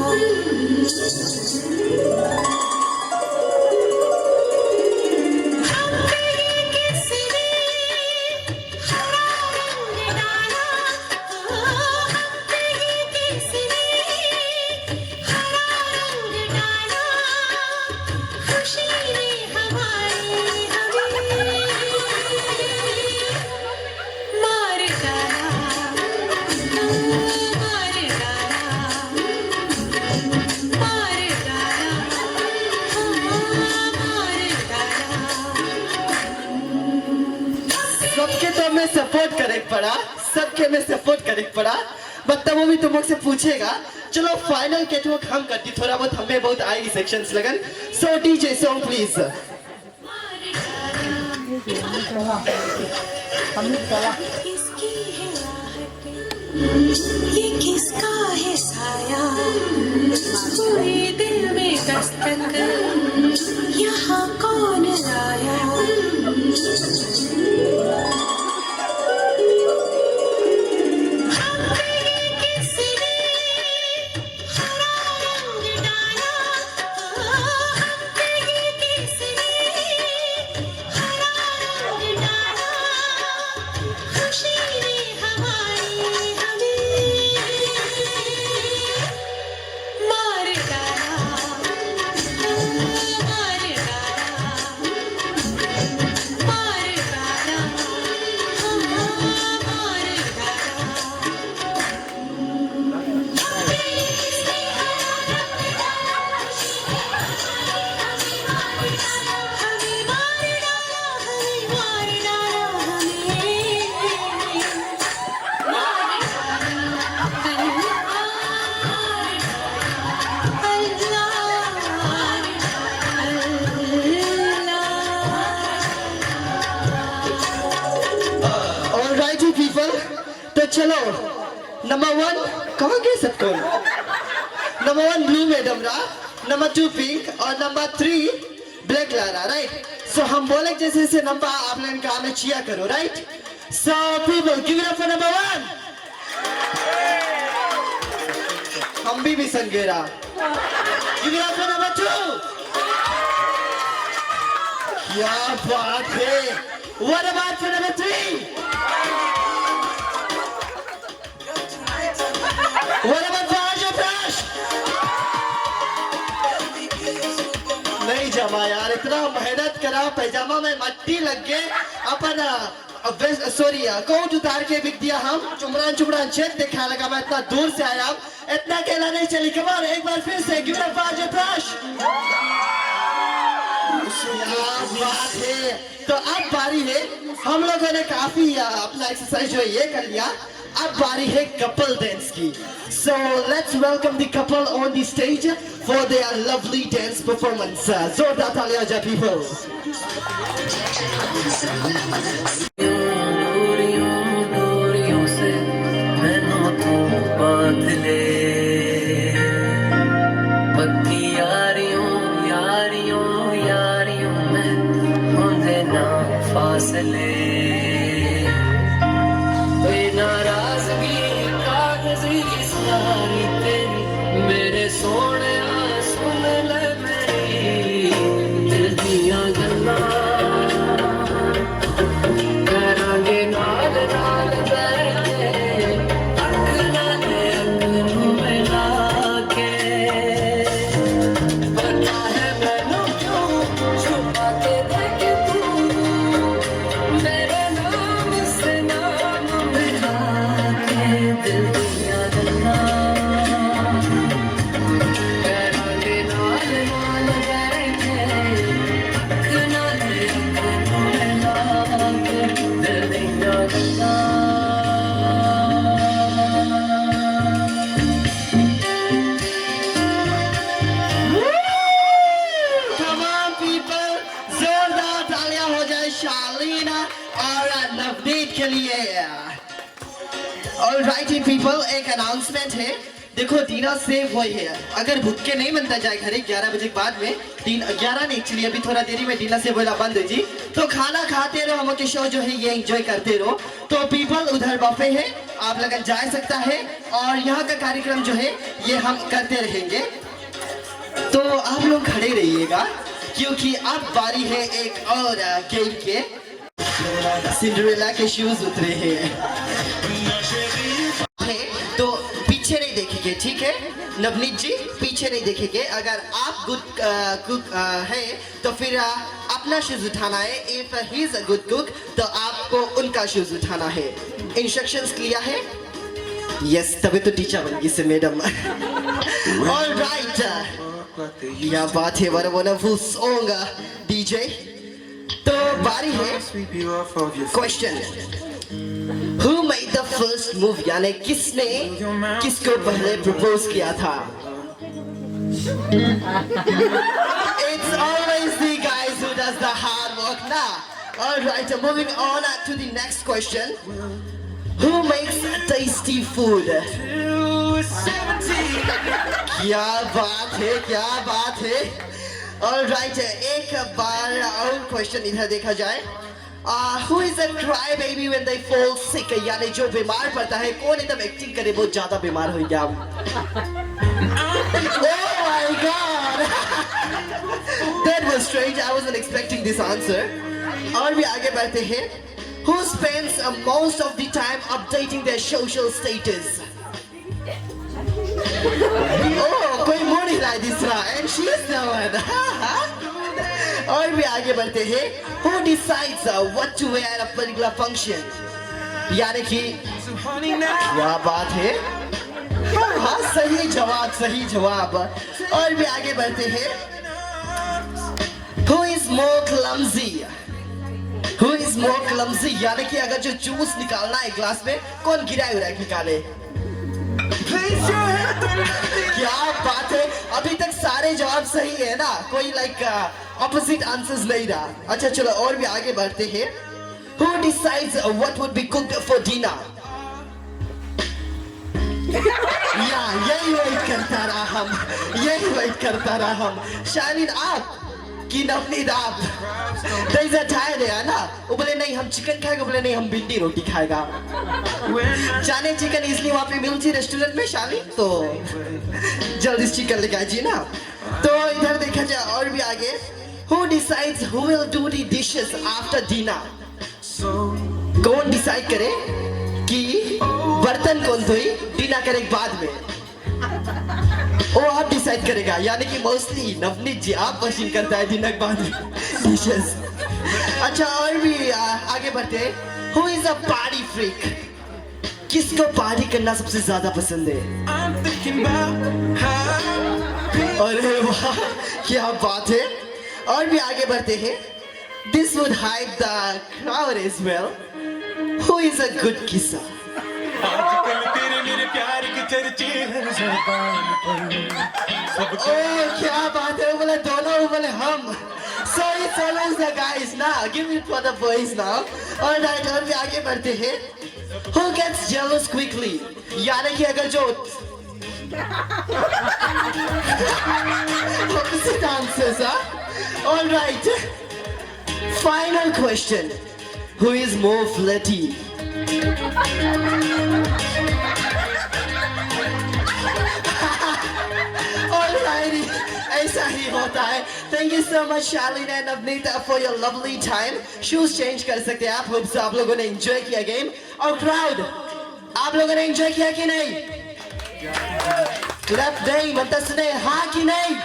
सबके तो मैं सपोर्ट करे पड़ा, सबके मैं सपोर्ट करे पड़ा। मतलब वो भी तुम लोग से पूछेगा। चलो फाइनल कैटवॉक हम करती, थोड़ा बहुत हमें बहुत आएगी सेक्शंस लगन। सो डीजे सॉन्ग प्लीज। किसकी है आहट ये किसका है साया पूरे दिल में दस्तक यहाँ कौन लाया नंबर 1 कहाँ गए सब कौन? नंबर 1 ब्लू मैडम रा, नंबर 2 पिंक और नंबर 3 ब्लैक लारा, राइट? सो हम बोले जैसे जैसे नंबर आप लोग काम में चिया करो, right? So people give it up for number 1. हम भी संगेरा. Give it up for number 2. क्या बात है. What about for number 3? What about for Ajo Prash? नहीं जमा यार, इतना मेहनत करा, पैजामा में मट्टी लग गए, अपन सॉरी कोट उतार के बिक दिया हम, चुमरान चेक दिखा लगा, मैं इतना दूर से आया, इतना कहना नहीं चली. कमाल, एक बार फिर से give it up for Ajo Prash. क्या बात है. तो अब बारी है, हम लोगों ने काफी अपना एक्सरसाइज जो है ये कर लिया, अब बारी है कपल डांस की. So let's welcome the couple on the stage for their lovely dance performance. जोरदार तालियां जा पीपल. डोरियों से मैनों तो बांध ले, पक्की यारियों में होंगे ना फासले. नाराजगी कागजी सारी तेरी, मेरे सोने सुन ले मेरी दिल दियां गल्लां, करांगे नाल नाल बैठे, अख नाले अख नूं मिला के. पता है मैनू क्यों छुपा के देखे तू, मेरे नाम से नाम मिला के. दिल दियां गल्लां करांगे नाल नाल बैठे, अख नाले अख नूं मिला के. दिल दियां गल्लां. Come on people, जोरदार तालियां हो जाए शालीना और नवनीत के लिए. Alright people, एक अनाउंसमेंट है. देखो डीनर सेव हुई है, अगर भूखे नहीं बनता जाए घरे 11 बजे के बाद में, 11 नहीं एक्चुअली अभी थोड़ा देरी में डिनर सेव होला बंद है जी, तो खाना खाते रहो, हम के शो जो है ये एंजॉय करते रहो. तो पीपल उधर बफे है, आप लोग जा सकता है, और यहाँ का कार्यक्रम जो है ये हम करते रहेंगे. तो आप लोग खड़े रहिएगा क्योंकि अब बारी है एक और गेम के. सिंड्रेला के शूज उतरे हैं, तो पीछे नहीं देखेंगे, ठीक है नवनीत जी? पीछे नहीं देखेंगे. अगर आप गुड कुक है तो फिर अपना शूज उठाना है. If he is a good cook तो आपको उनका शूज उठाना है. इंस्ट्रक्शंस क्लियर है? यस, तभी तो टीचर बनेगी से मैडम. ऑलराइट, क्या बात है. One wonderful song DJ. तो बारी है question, Who made the first move? यानी किसने किसको पहले प्रपोज किया था? It's always the guys who does the hard work now. Alright, moving on to the next question. Who makes tasty food? क्या बात है, क्या बात है. Alright, एक बार और क्वेश्चन इधर देखा जाए. Who is a cry baby when they fall sick? यानी जो बीमार पड़ता है, कौन एकदम एक्टिंग करे बहुत ज्यादा बीमार हो गया. Oh my God! That was strange. I wasn't expecting this answer. और भी आगे बढ़ते हैं. Who spends most of the time updating their social status? Oh, कोई मुंह नहीं हिलाए दूसरा. And she is the one. और भी आगे बढ़ते हैं. Who decides what to wear at a particular function? यानी कि क्या बात है. हाँ, सही जवाब. और भी आगे बढ़ते हैं. Who is more clumsy? यानी कि अगर जो जूस निकालना है ग्लास में, कौन गिराए निकाले. क्या बात है. अभी तक सारे जवाब सही है ना, कोई ऑपोजिट आंसर्स नहीं रहा. अच्छा चलो और भी आगे बढ़ते हैं. Who decides what would be cooked for dinner? या यही वेट करता रहा हम, यही वेट करता रहा हम। शालीन आप कि नवनीत आप कैसे चाहे दे ना? वो बोले नहीं हम चिकन खाएगा, बोले नहीं हम भिंडी रोटी खाएगा। जाने चिकन इसलिए वहाँ पे मिलती रेस्टोरेंट में शालीन, तो जल्दी चिकन लेके आइए ना। तो इधर देखा जाए और भी आगे, who decides who will do the dishes after dinner? कौन डिसाइड करे कि बर्तन कौन धोई डिनर करे बाद में? वो आप डिसाइड करेगा, यानी कि मोस्टली नवनीत जी आप पसंद करता है डिनर के बाद डिशेस। अच्छा और भी आगे बढ़ते हैं, who is a party freak? किसको पार्टी करना सबसे ज्यादा पसंद है? I'm thinking about how अरे वाह क्या बात है। और भी आगे बढ़ते हैं, this would hype the crowd as well. Who is a good kisser? आजकल तेरे मेरे प्यार के चर्चे हर ज़बान पर। Oh, क्या बात है, वो बोले दोनों, वो बोले हम। So it's always the guys now. Give it for the boys now. Alright, और भी आगे बढ़ते हैं, who gets jealous quickly? यानी कि अगर जो opposite answers, huh? Alright. Final question. Who is more flirty? Alrighty, ऐसा ही होता है। Thank you so much Shaleen and Navneeta for your lovely time. Shoes change कर सकते हैं आप। Hope so आप लोगों ने enjoy किया game। और crowd, आप लोगों ने enjoy किया कि नहीं? Clap नहीं, मतलब सुने हाँ कि नहीं?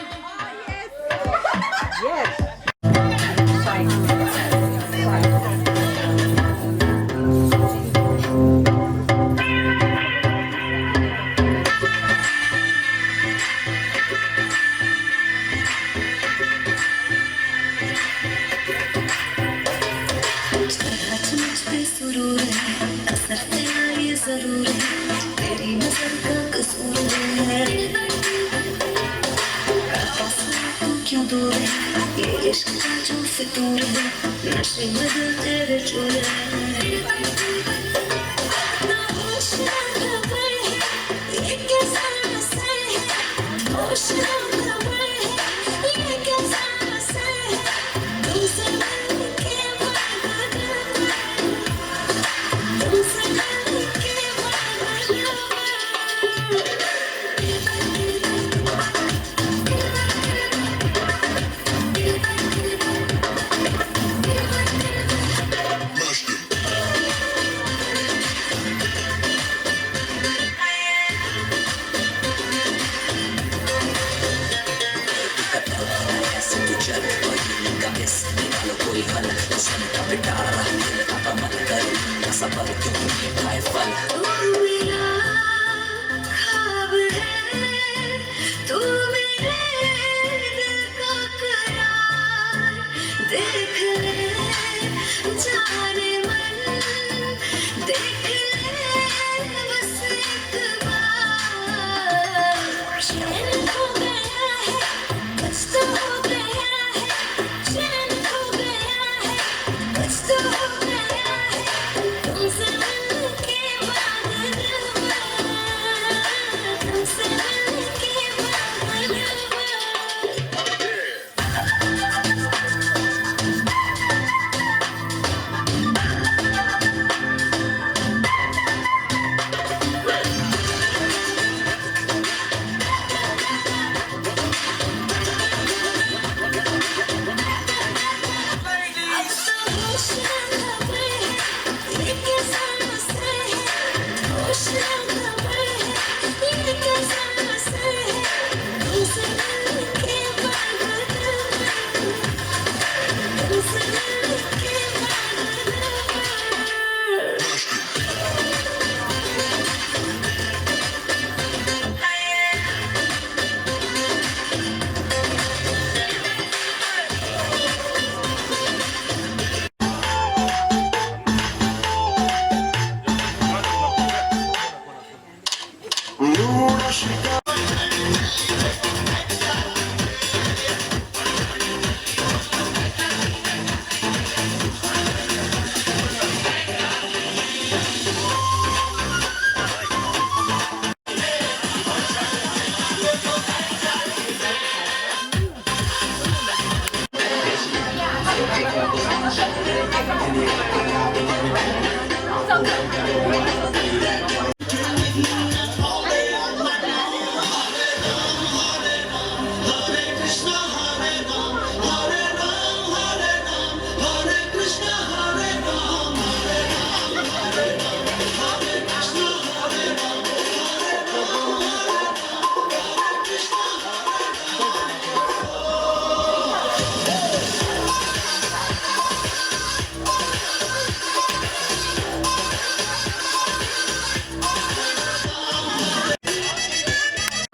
मुझ पे सुरूर है, असर तेरा ये जरूर है, तेरी नजर का कसूर है। तू क्यों दूर है, ये इश्क का जो फितूर है, नशे में दिल तेरे चूर है। ना होश ना खबर है, ये कैसा नशा है, होश ना खबर है, ये कैसा नशा है, तुमसे मिलके ख्वाब है तू मेरे दिल का करार, देख ले जाने मन, देख ले बस एक बार। चैन हो गया है, कुछ तो हो गया है, चैन हो गया है, कुछ तो हो गया है, तुमसे मिलके बाद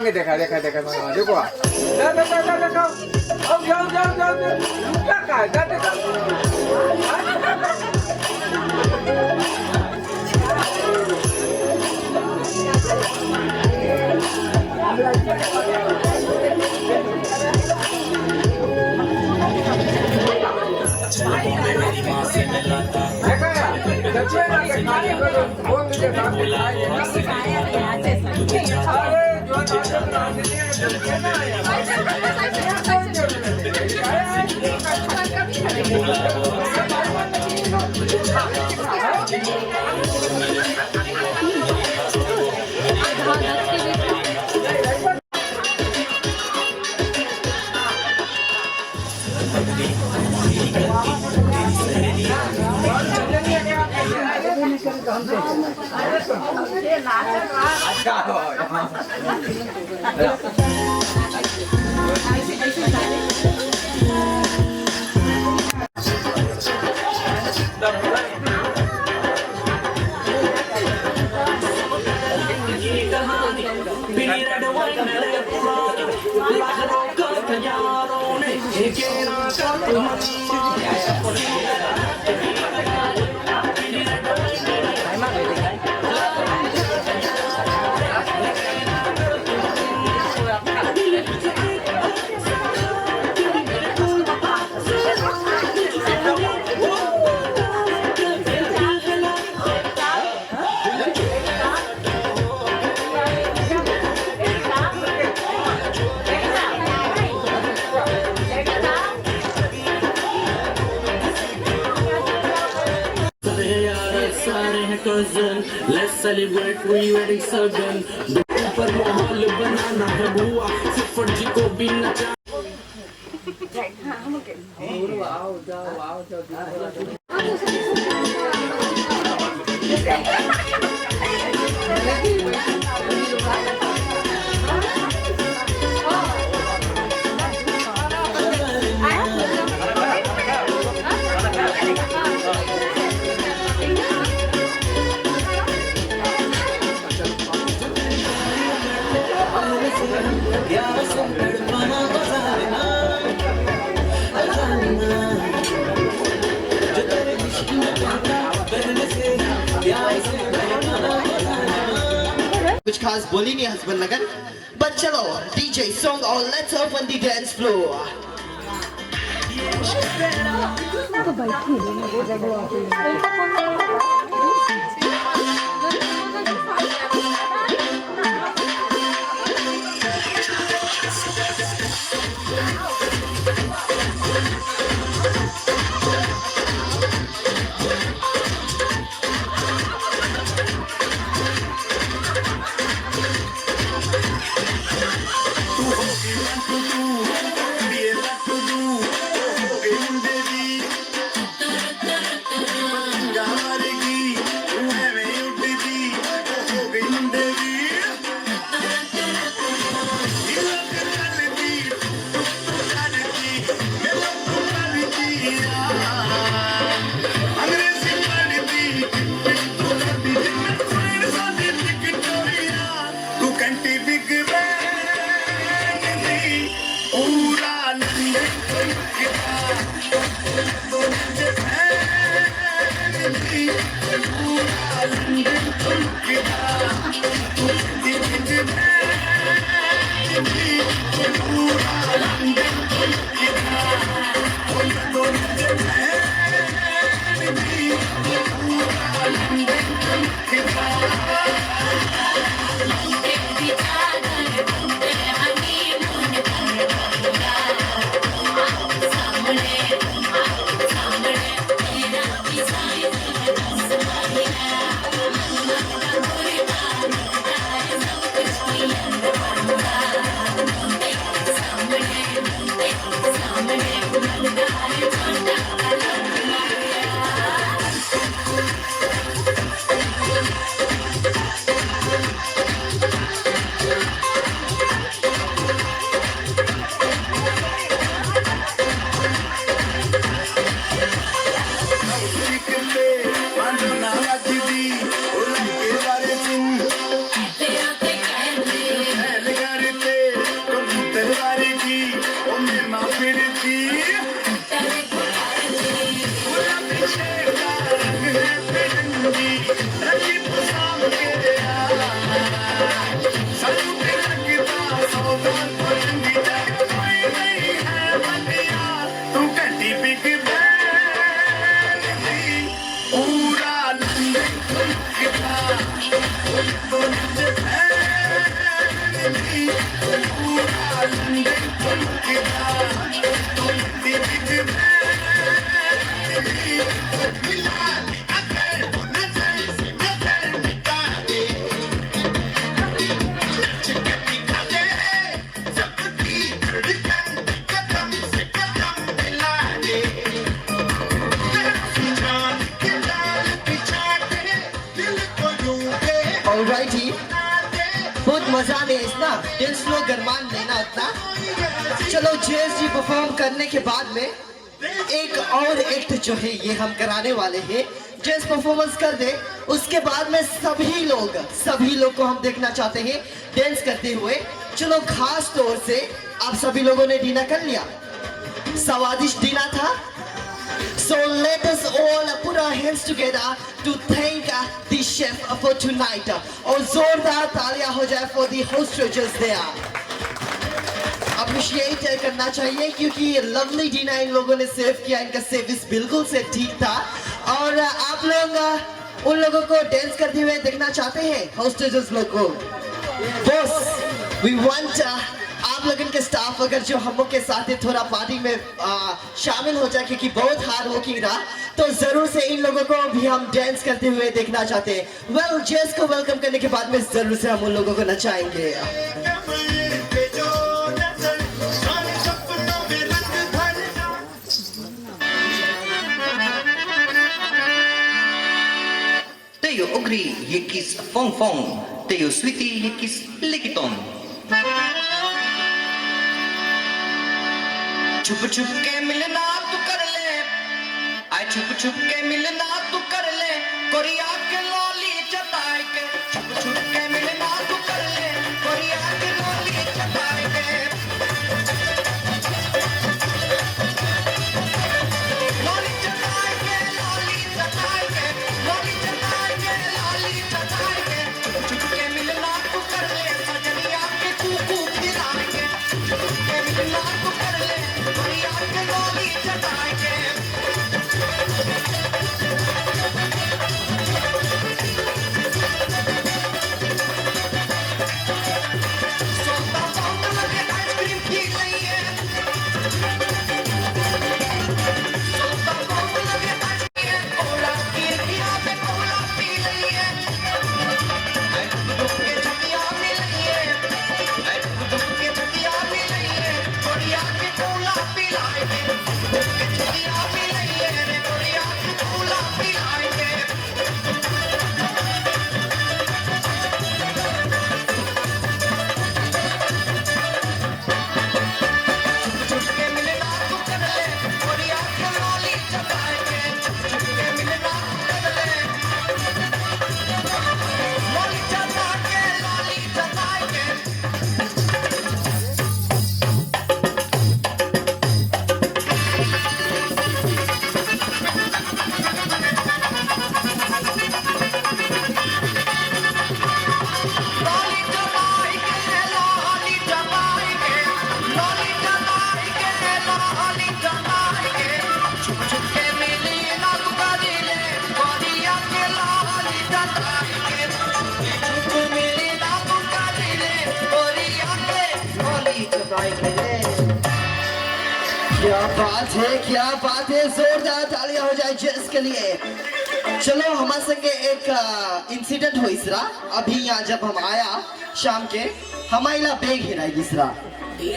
में देखा देखा देखा देखो देखो अब जाओ क्या कहा देखो Let's celebrate pre-wedding certain पर माहौल बनाना है बुआ सिर्फ जी को भी नचा कुछ खास बोली नहीं हस्बैंड लगन बट चलो डीजे सॉन्ग और let's open the dance floor Yeah. Alrighty, बहुत मजा नहीं इसना, दिल स्लो गरमान लेना उतना। चलो जेस जी परफॉर्म करने के बाद में एक और एक्ट जो है ये हम कराने वाले हैं। जेस परफॉर्मेंस कर दे, उसके बाद में सभी लोग को हम देखना चाहते हैं डांस करते हुए। चलो खास तौर से आप सभी लोगों ने डिनर कर लिया, स्वादिष्ट डिनर था। So let us all put our hands together to thank the chef for tonight. और जोरदार तालियां हो जाए for the hostesses there. Appreciate करना चाहिए क्योंकि लवली डिनर इन लोगों ने सर्व किया, इनका सर्विस बिल्कुल से ठीक था। और आप लोग उन लोगों को डांस करते हुए देखना चाहते हैं, hostesses लोग को। बॉस, we want आप लोगों के स्टाफ अगर जो हम लोग के साथ थोड़ा पार्टी में शामिल हो जाए क्योंकि बहुत हार्ड वर्किंग रहा, तो जरूर से इन लोगों को भी हम डांस करते हुए देखना चाहते हैं। वेल, जेस को वेलकम करने के बाद में जरूर से हम उन लोगों को नचाएंगे। Teo ogri yekis fong fong, Teo sweetie yekis likiton. छुप छुप के मिलना तू कर ले, आए छुप छुप के मिलना तू कर ले, कोरिया के लॉली चटाए के। छुप छुप के मिलना तू कर ले, कोरिया के लॉली चटाए के। लॉली चटाए के, लॉली चटाए के, लॉली चटाए के, लॉली चटाए के। छुप छुप के मिलना तू कर ले, सजनिया के कुकू खिलाए के। छुप छुप के मिलना तू कर ले, कोरिया के लॉली चटाए के। सोता सोता लगे आइसक्रीम पी गई है। सोता सोता लगे आइसक्रीम, कोला खिड़कियां पे कोला पी गई है। ऐ डुब के छतिया मिल गई है, ऐ डुब के छतिया मिल गई है, कोरिया के कोला पिलाए के। डुब के छतिया मिल गई है रे, कोरिया के कोला पिलाए के। छुप के मिलना तू कर ले, कोरिया के लॉली चटाए के। छुप के मिलना तू कर ले, लॉली चटा के, लॉली चटाए के। लॉली चटाए के, लॉली चटाए के, लॉली चटाए के, लॉली चटाए के। छुप छुप के मिली ना तू कर ले, कोरिया के लॉली चटाए के। छुप छुप मिली ना तू कर ले, कोरिया के लॉली चटाए के। क्या बात है, जोरदार तालियां हो जाए जेस के लिए। चलो हमारे संगे एक इंसिडेंट हुई इसरा। अभी यहाँ जब हम आया शाम के, हमारा बैग हिराई इसरा,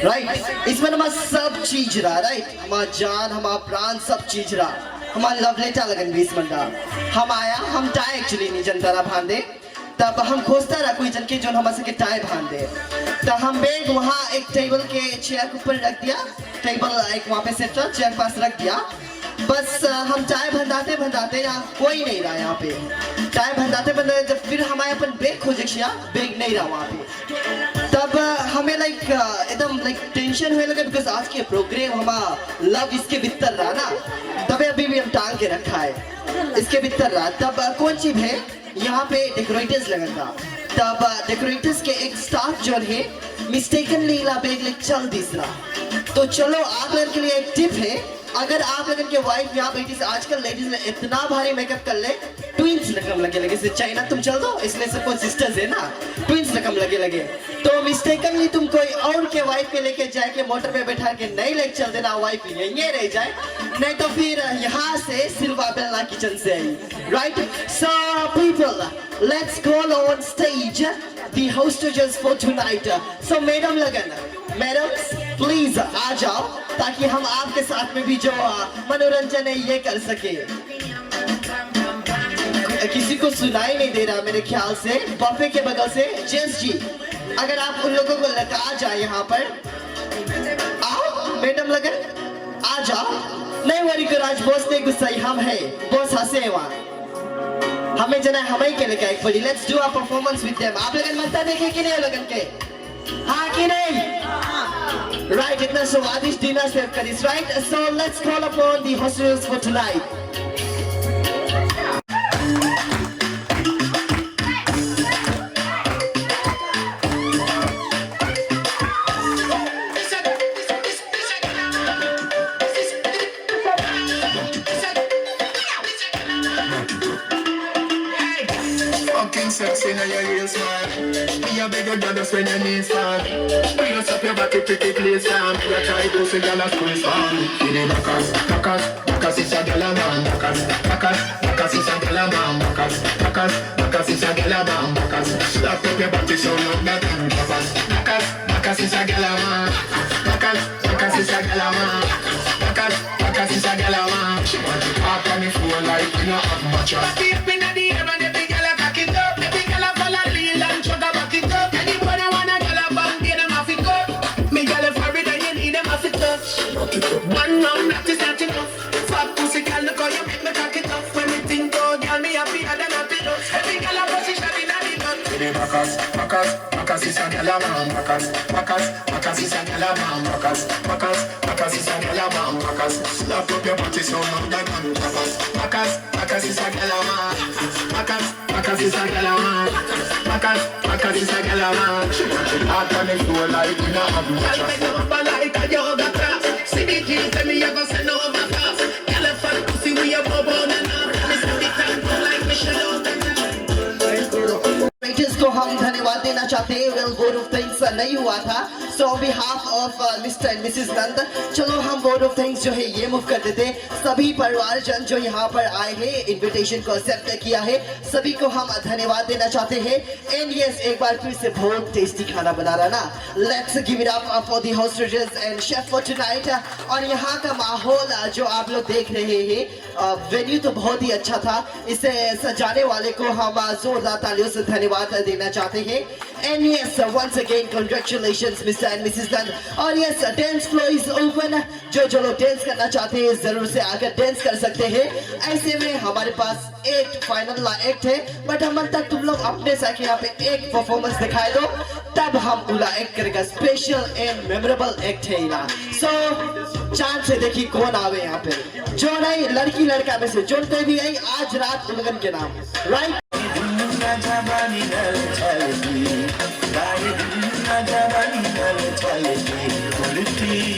राइट। इसमें हमारा सब चीज रहा, राइट। हमारा जान, हमारा प्राण, सब चीज रहा। हमारा लव लेटर लगन भी इसमें रहा। हम आया, हम टाई एक्चुअली नहीं जनता रहा बांधे, तब हम खोजता रहा कोई जन के जो हमारे संगे टाई बांधे। तो हम बैग वहाँ एक टेबल के चेयर के ऊपर रख दिया, टेबल एक वहाँ पे सेट चेयर पास रख दिया। बस हम टाई बंधाते यहाँ कोई नहीं रहा। यहाँ पे टाई बंधाते जब फिर हमारे अपन बैग खोजे, बैग नहीं रहा वहाँ पे। तब हमें एकदम टेंशन हुए लगा, बिकॉज आज के प्रोग्राम हमारा लव इसके भीतर रहा ना, तब अभी भी हम टांग के रखा है इसके भीतर रहा। तब कौन सी है यहाँ पे डेकोरेटर्स लगा था, तब डेकोरेटर्स के एक स्टाफ जो है मिस्टेकनली ला बैग ले चल दिसरा। तो चलो आप लोगों के लिए एक टिप है, अगर आप लोगों के वाइफ यहाँ बैठी से आजकल लेडीज ने इतना भारी मेकअप कर ले ट्विंस रकम लगे लगे से चाइना तुम चल दो, इसलिए सबको सिस्टर्स है ना, ट्विंस रकम लगे लगे। तो मिस्टेकनली तुम कोई और के वाइफ के लेके जाए के मोटर पे बैठा के नहीं लेके चल देना, वाइफ यहीं रह जाए, नहीं तो फिर यहाँ से सिल्वा बेला किचन से आई। Right, so people let's go on stage the hostages for tonight. So madam Lagan, madam please आ जाओ ताकि हम आपके साथ में भी जो मनोरंजन है ये कर सके। किसी को सुनाई नहीं दे रहा मेरे ख्याल से, बफे के बगल से जेस जी अगर आप उन लोगों को लगा जाए यहाँ पर, आओ मैडम लगन आ जाओ। नहीं वरी को राज बॉस ने गुस्सा, हम है बॉस हंसे वहाँ, हमें जना हमें के लेकर एक बड़ी let's do a performance with them. आप लोगन मत देखे कि नहीं लगन के, हाँ कि नहीं? राइट, इतना स्वादिष्ट डिनर सर्व करिस। Right, so let's call upon the hostess for tonight. Sexy now your real smile. Me a beg your brothers when your knees fall. Bring us up your body pretty please fam. Me a try to see gyal a squeeze fam. In the backers, backers, backers is a gyal a man. Backers, backers, backers is a gyal a man. Backers, backers, backers is a gyal a man. Backers, slap up your body so look that in backers. Backers, backers is a gyal a man. Backers, backers is a gyal a man. Backers, backers is a gyal a man. She want to talk on the floor like we not have much. Deep in the air and every gyal a cock it up. One round that is not enough. Fat pussy girl, look how you make me cock it off. When me think oh, girl, me happier than happy dust. Every girl a position in a the gun. The backers, backers, backers is a girl a man. Backers, backers, backers is a girl a man. Backers, backers, backers is a girl a man. Backers, slap up your body so loud that man. Backers, backers, backers is a girl a man. Backers, backers is a girl a man. Backers, backers is a girl a man. She want it hard on the floor like we not have much. I'll make them up like a yoga class. See the G, tell me you go send over fast. Elephant pussy, we a bubble and Mr. Big Time, like me should know that. को हम धन्यवाद देना चाहते हैं। Well board of thanks नहीं हुआ था, so on behalf of Mr and Mrs Nand, चलो हम बोर्ड ऑफ थैंक्स जो है ये मूव कर देते। सभी परिवारजन जो यहाँ पर आए हैं, इनविटेशन को एक्सेप्ट किया है, सभी को हम धन्यवाद देना चाहते हैं। एंड यस, एक बार फिर से बहुत टेस्टी खाना बना रहा ना, let's give it up for the hostages and chef for tonight. और यहाँ का माहौल जो आप लोग देख रहे हैं, वेन्यू तो बहुत ही अच्छा था, इसे सजाने वाले को हम जोरदार तालियों से धन्यवाद देना चाहते हैं। And yes, once again, congratulations, Mr. and Mrs. Nand. और yes, dance floor is open. जो लोग dance करना चाहते हैं, जरूर से आकर dance कर सकते हैं। ऐसे में हमारे पास एक फाइनल एक्ट है, बट हम तक तुम लोग अपने साथ यहाँ पे एक परफॉर्मेंस दिखाए दो, तब हम उला एक्ट करेगा। स्पेशल एंड मेमोरेबल एक्ट है ना। So चांद से देखिए कौन आवे यहाँ पे, जो नहीं लड़की लड़का में से जो भी आई आज रात उलगन के नाम, राइट? चलती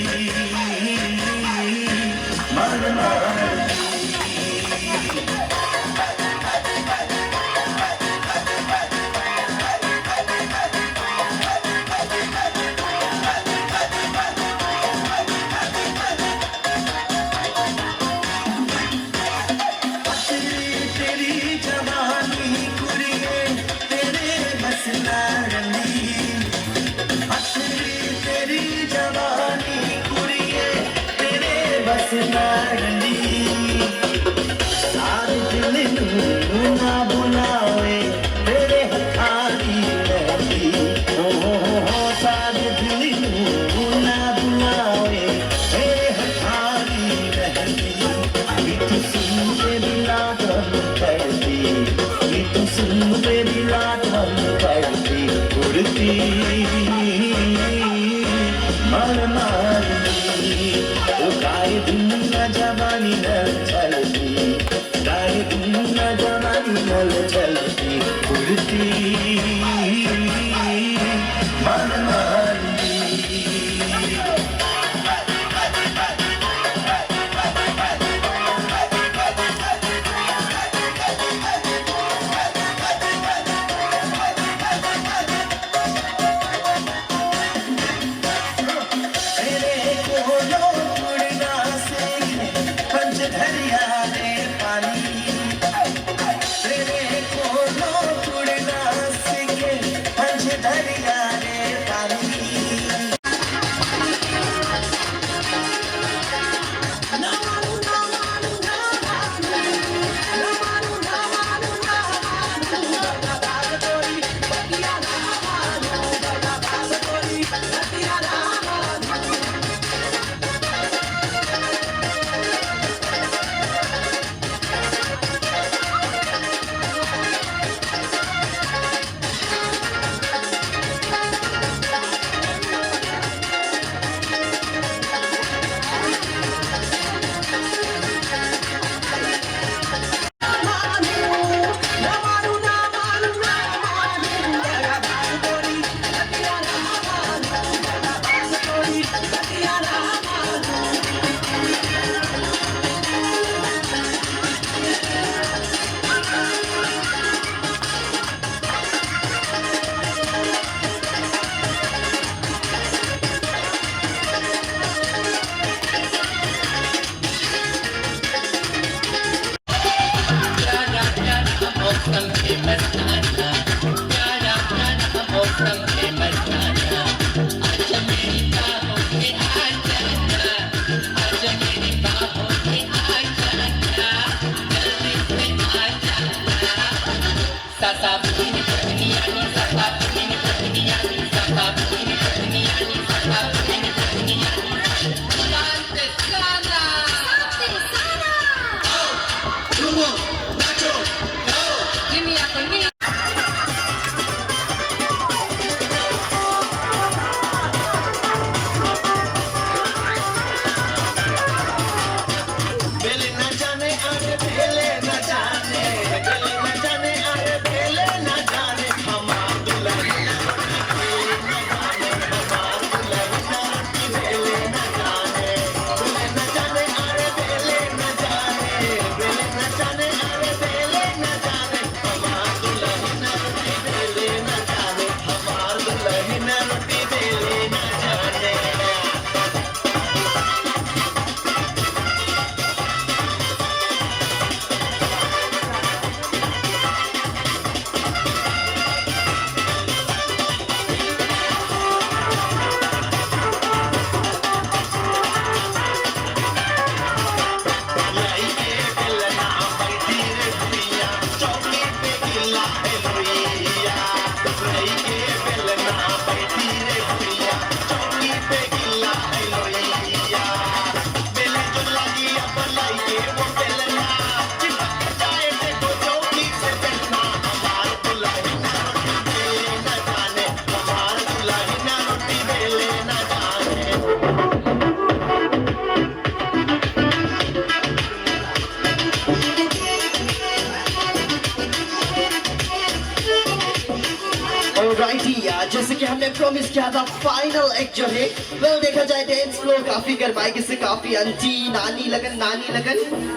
जैसे कि हमने प्रॉमिस किया था फाइनल एक्ट जो है वेल देखा जाए डांस फ्लोर काफी गरमाएगी से काफी आंटी नानी लगन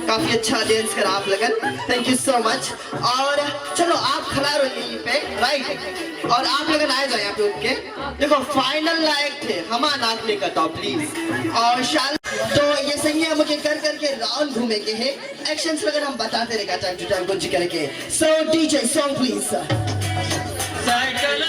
काफी अच्छा डांस करा आप लगन थैंक यू सो मच। और चलो आप खड़ा रहो यहीं पे राइट और आप लगन आए जाए यहाँ पे उठ के देखो फाइनल लायक थे हमारा नाक नहीं करता प्लीज और शाल तो ये सही है मुझे कर करके राउंड घूमे के है एक्शंस वगैरह हम बताते रहेगा टाइम टू टाइम कुछ करके सो डीजे सॉन्ग प्लीज साइकिल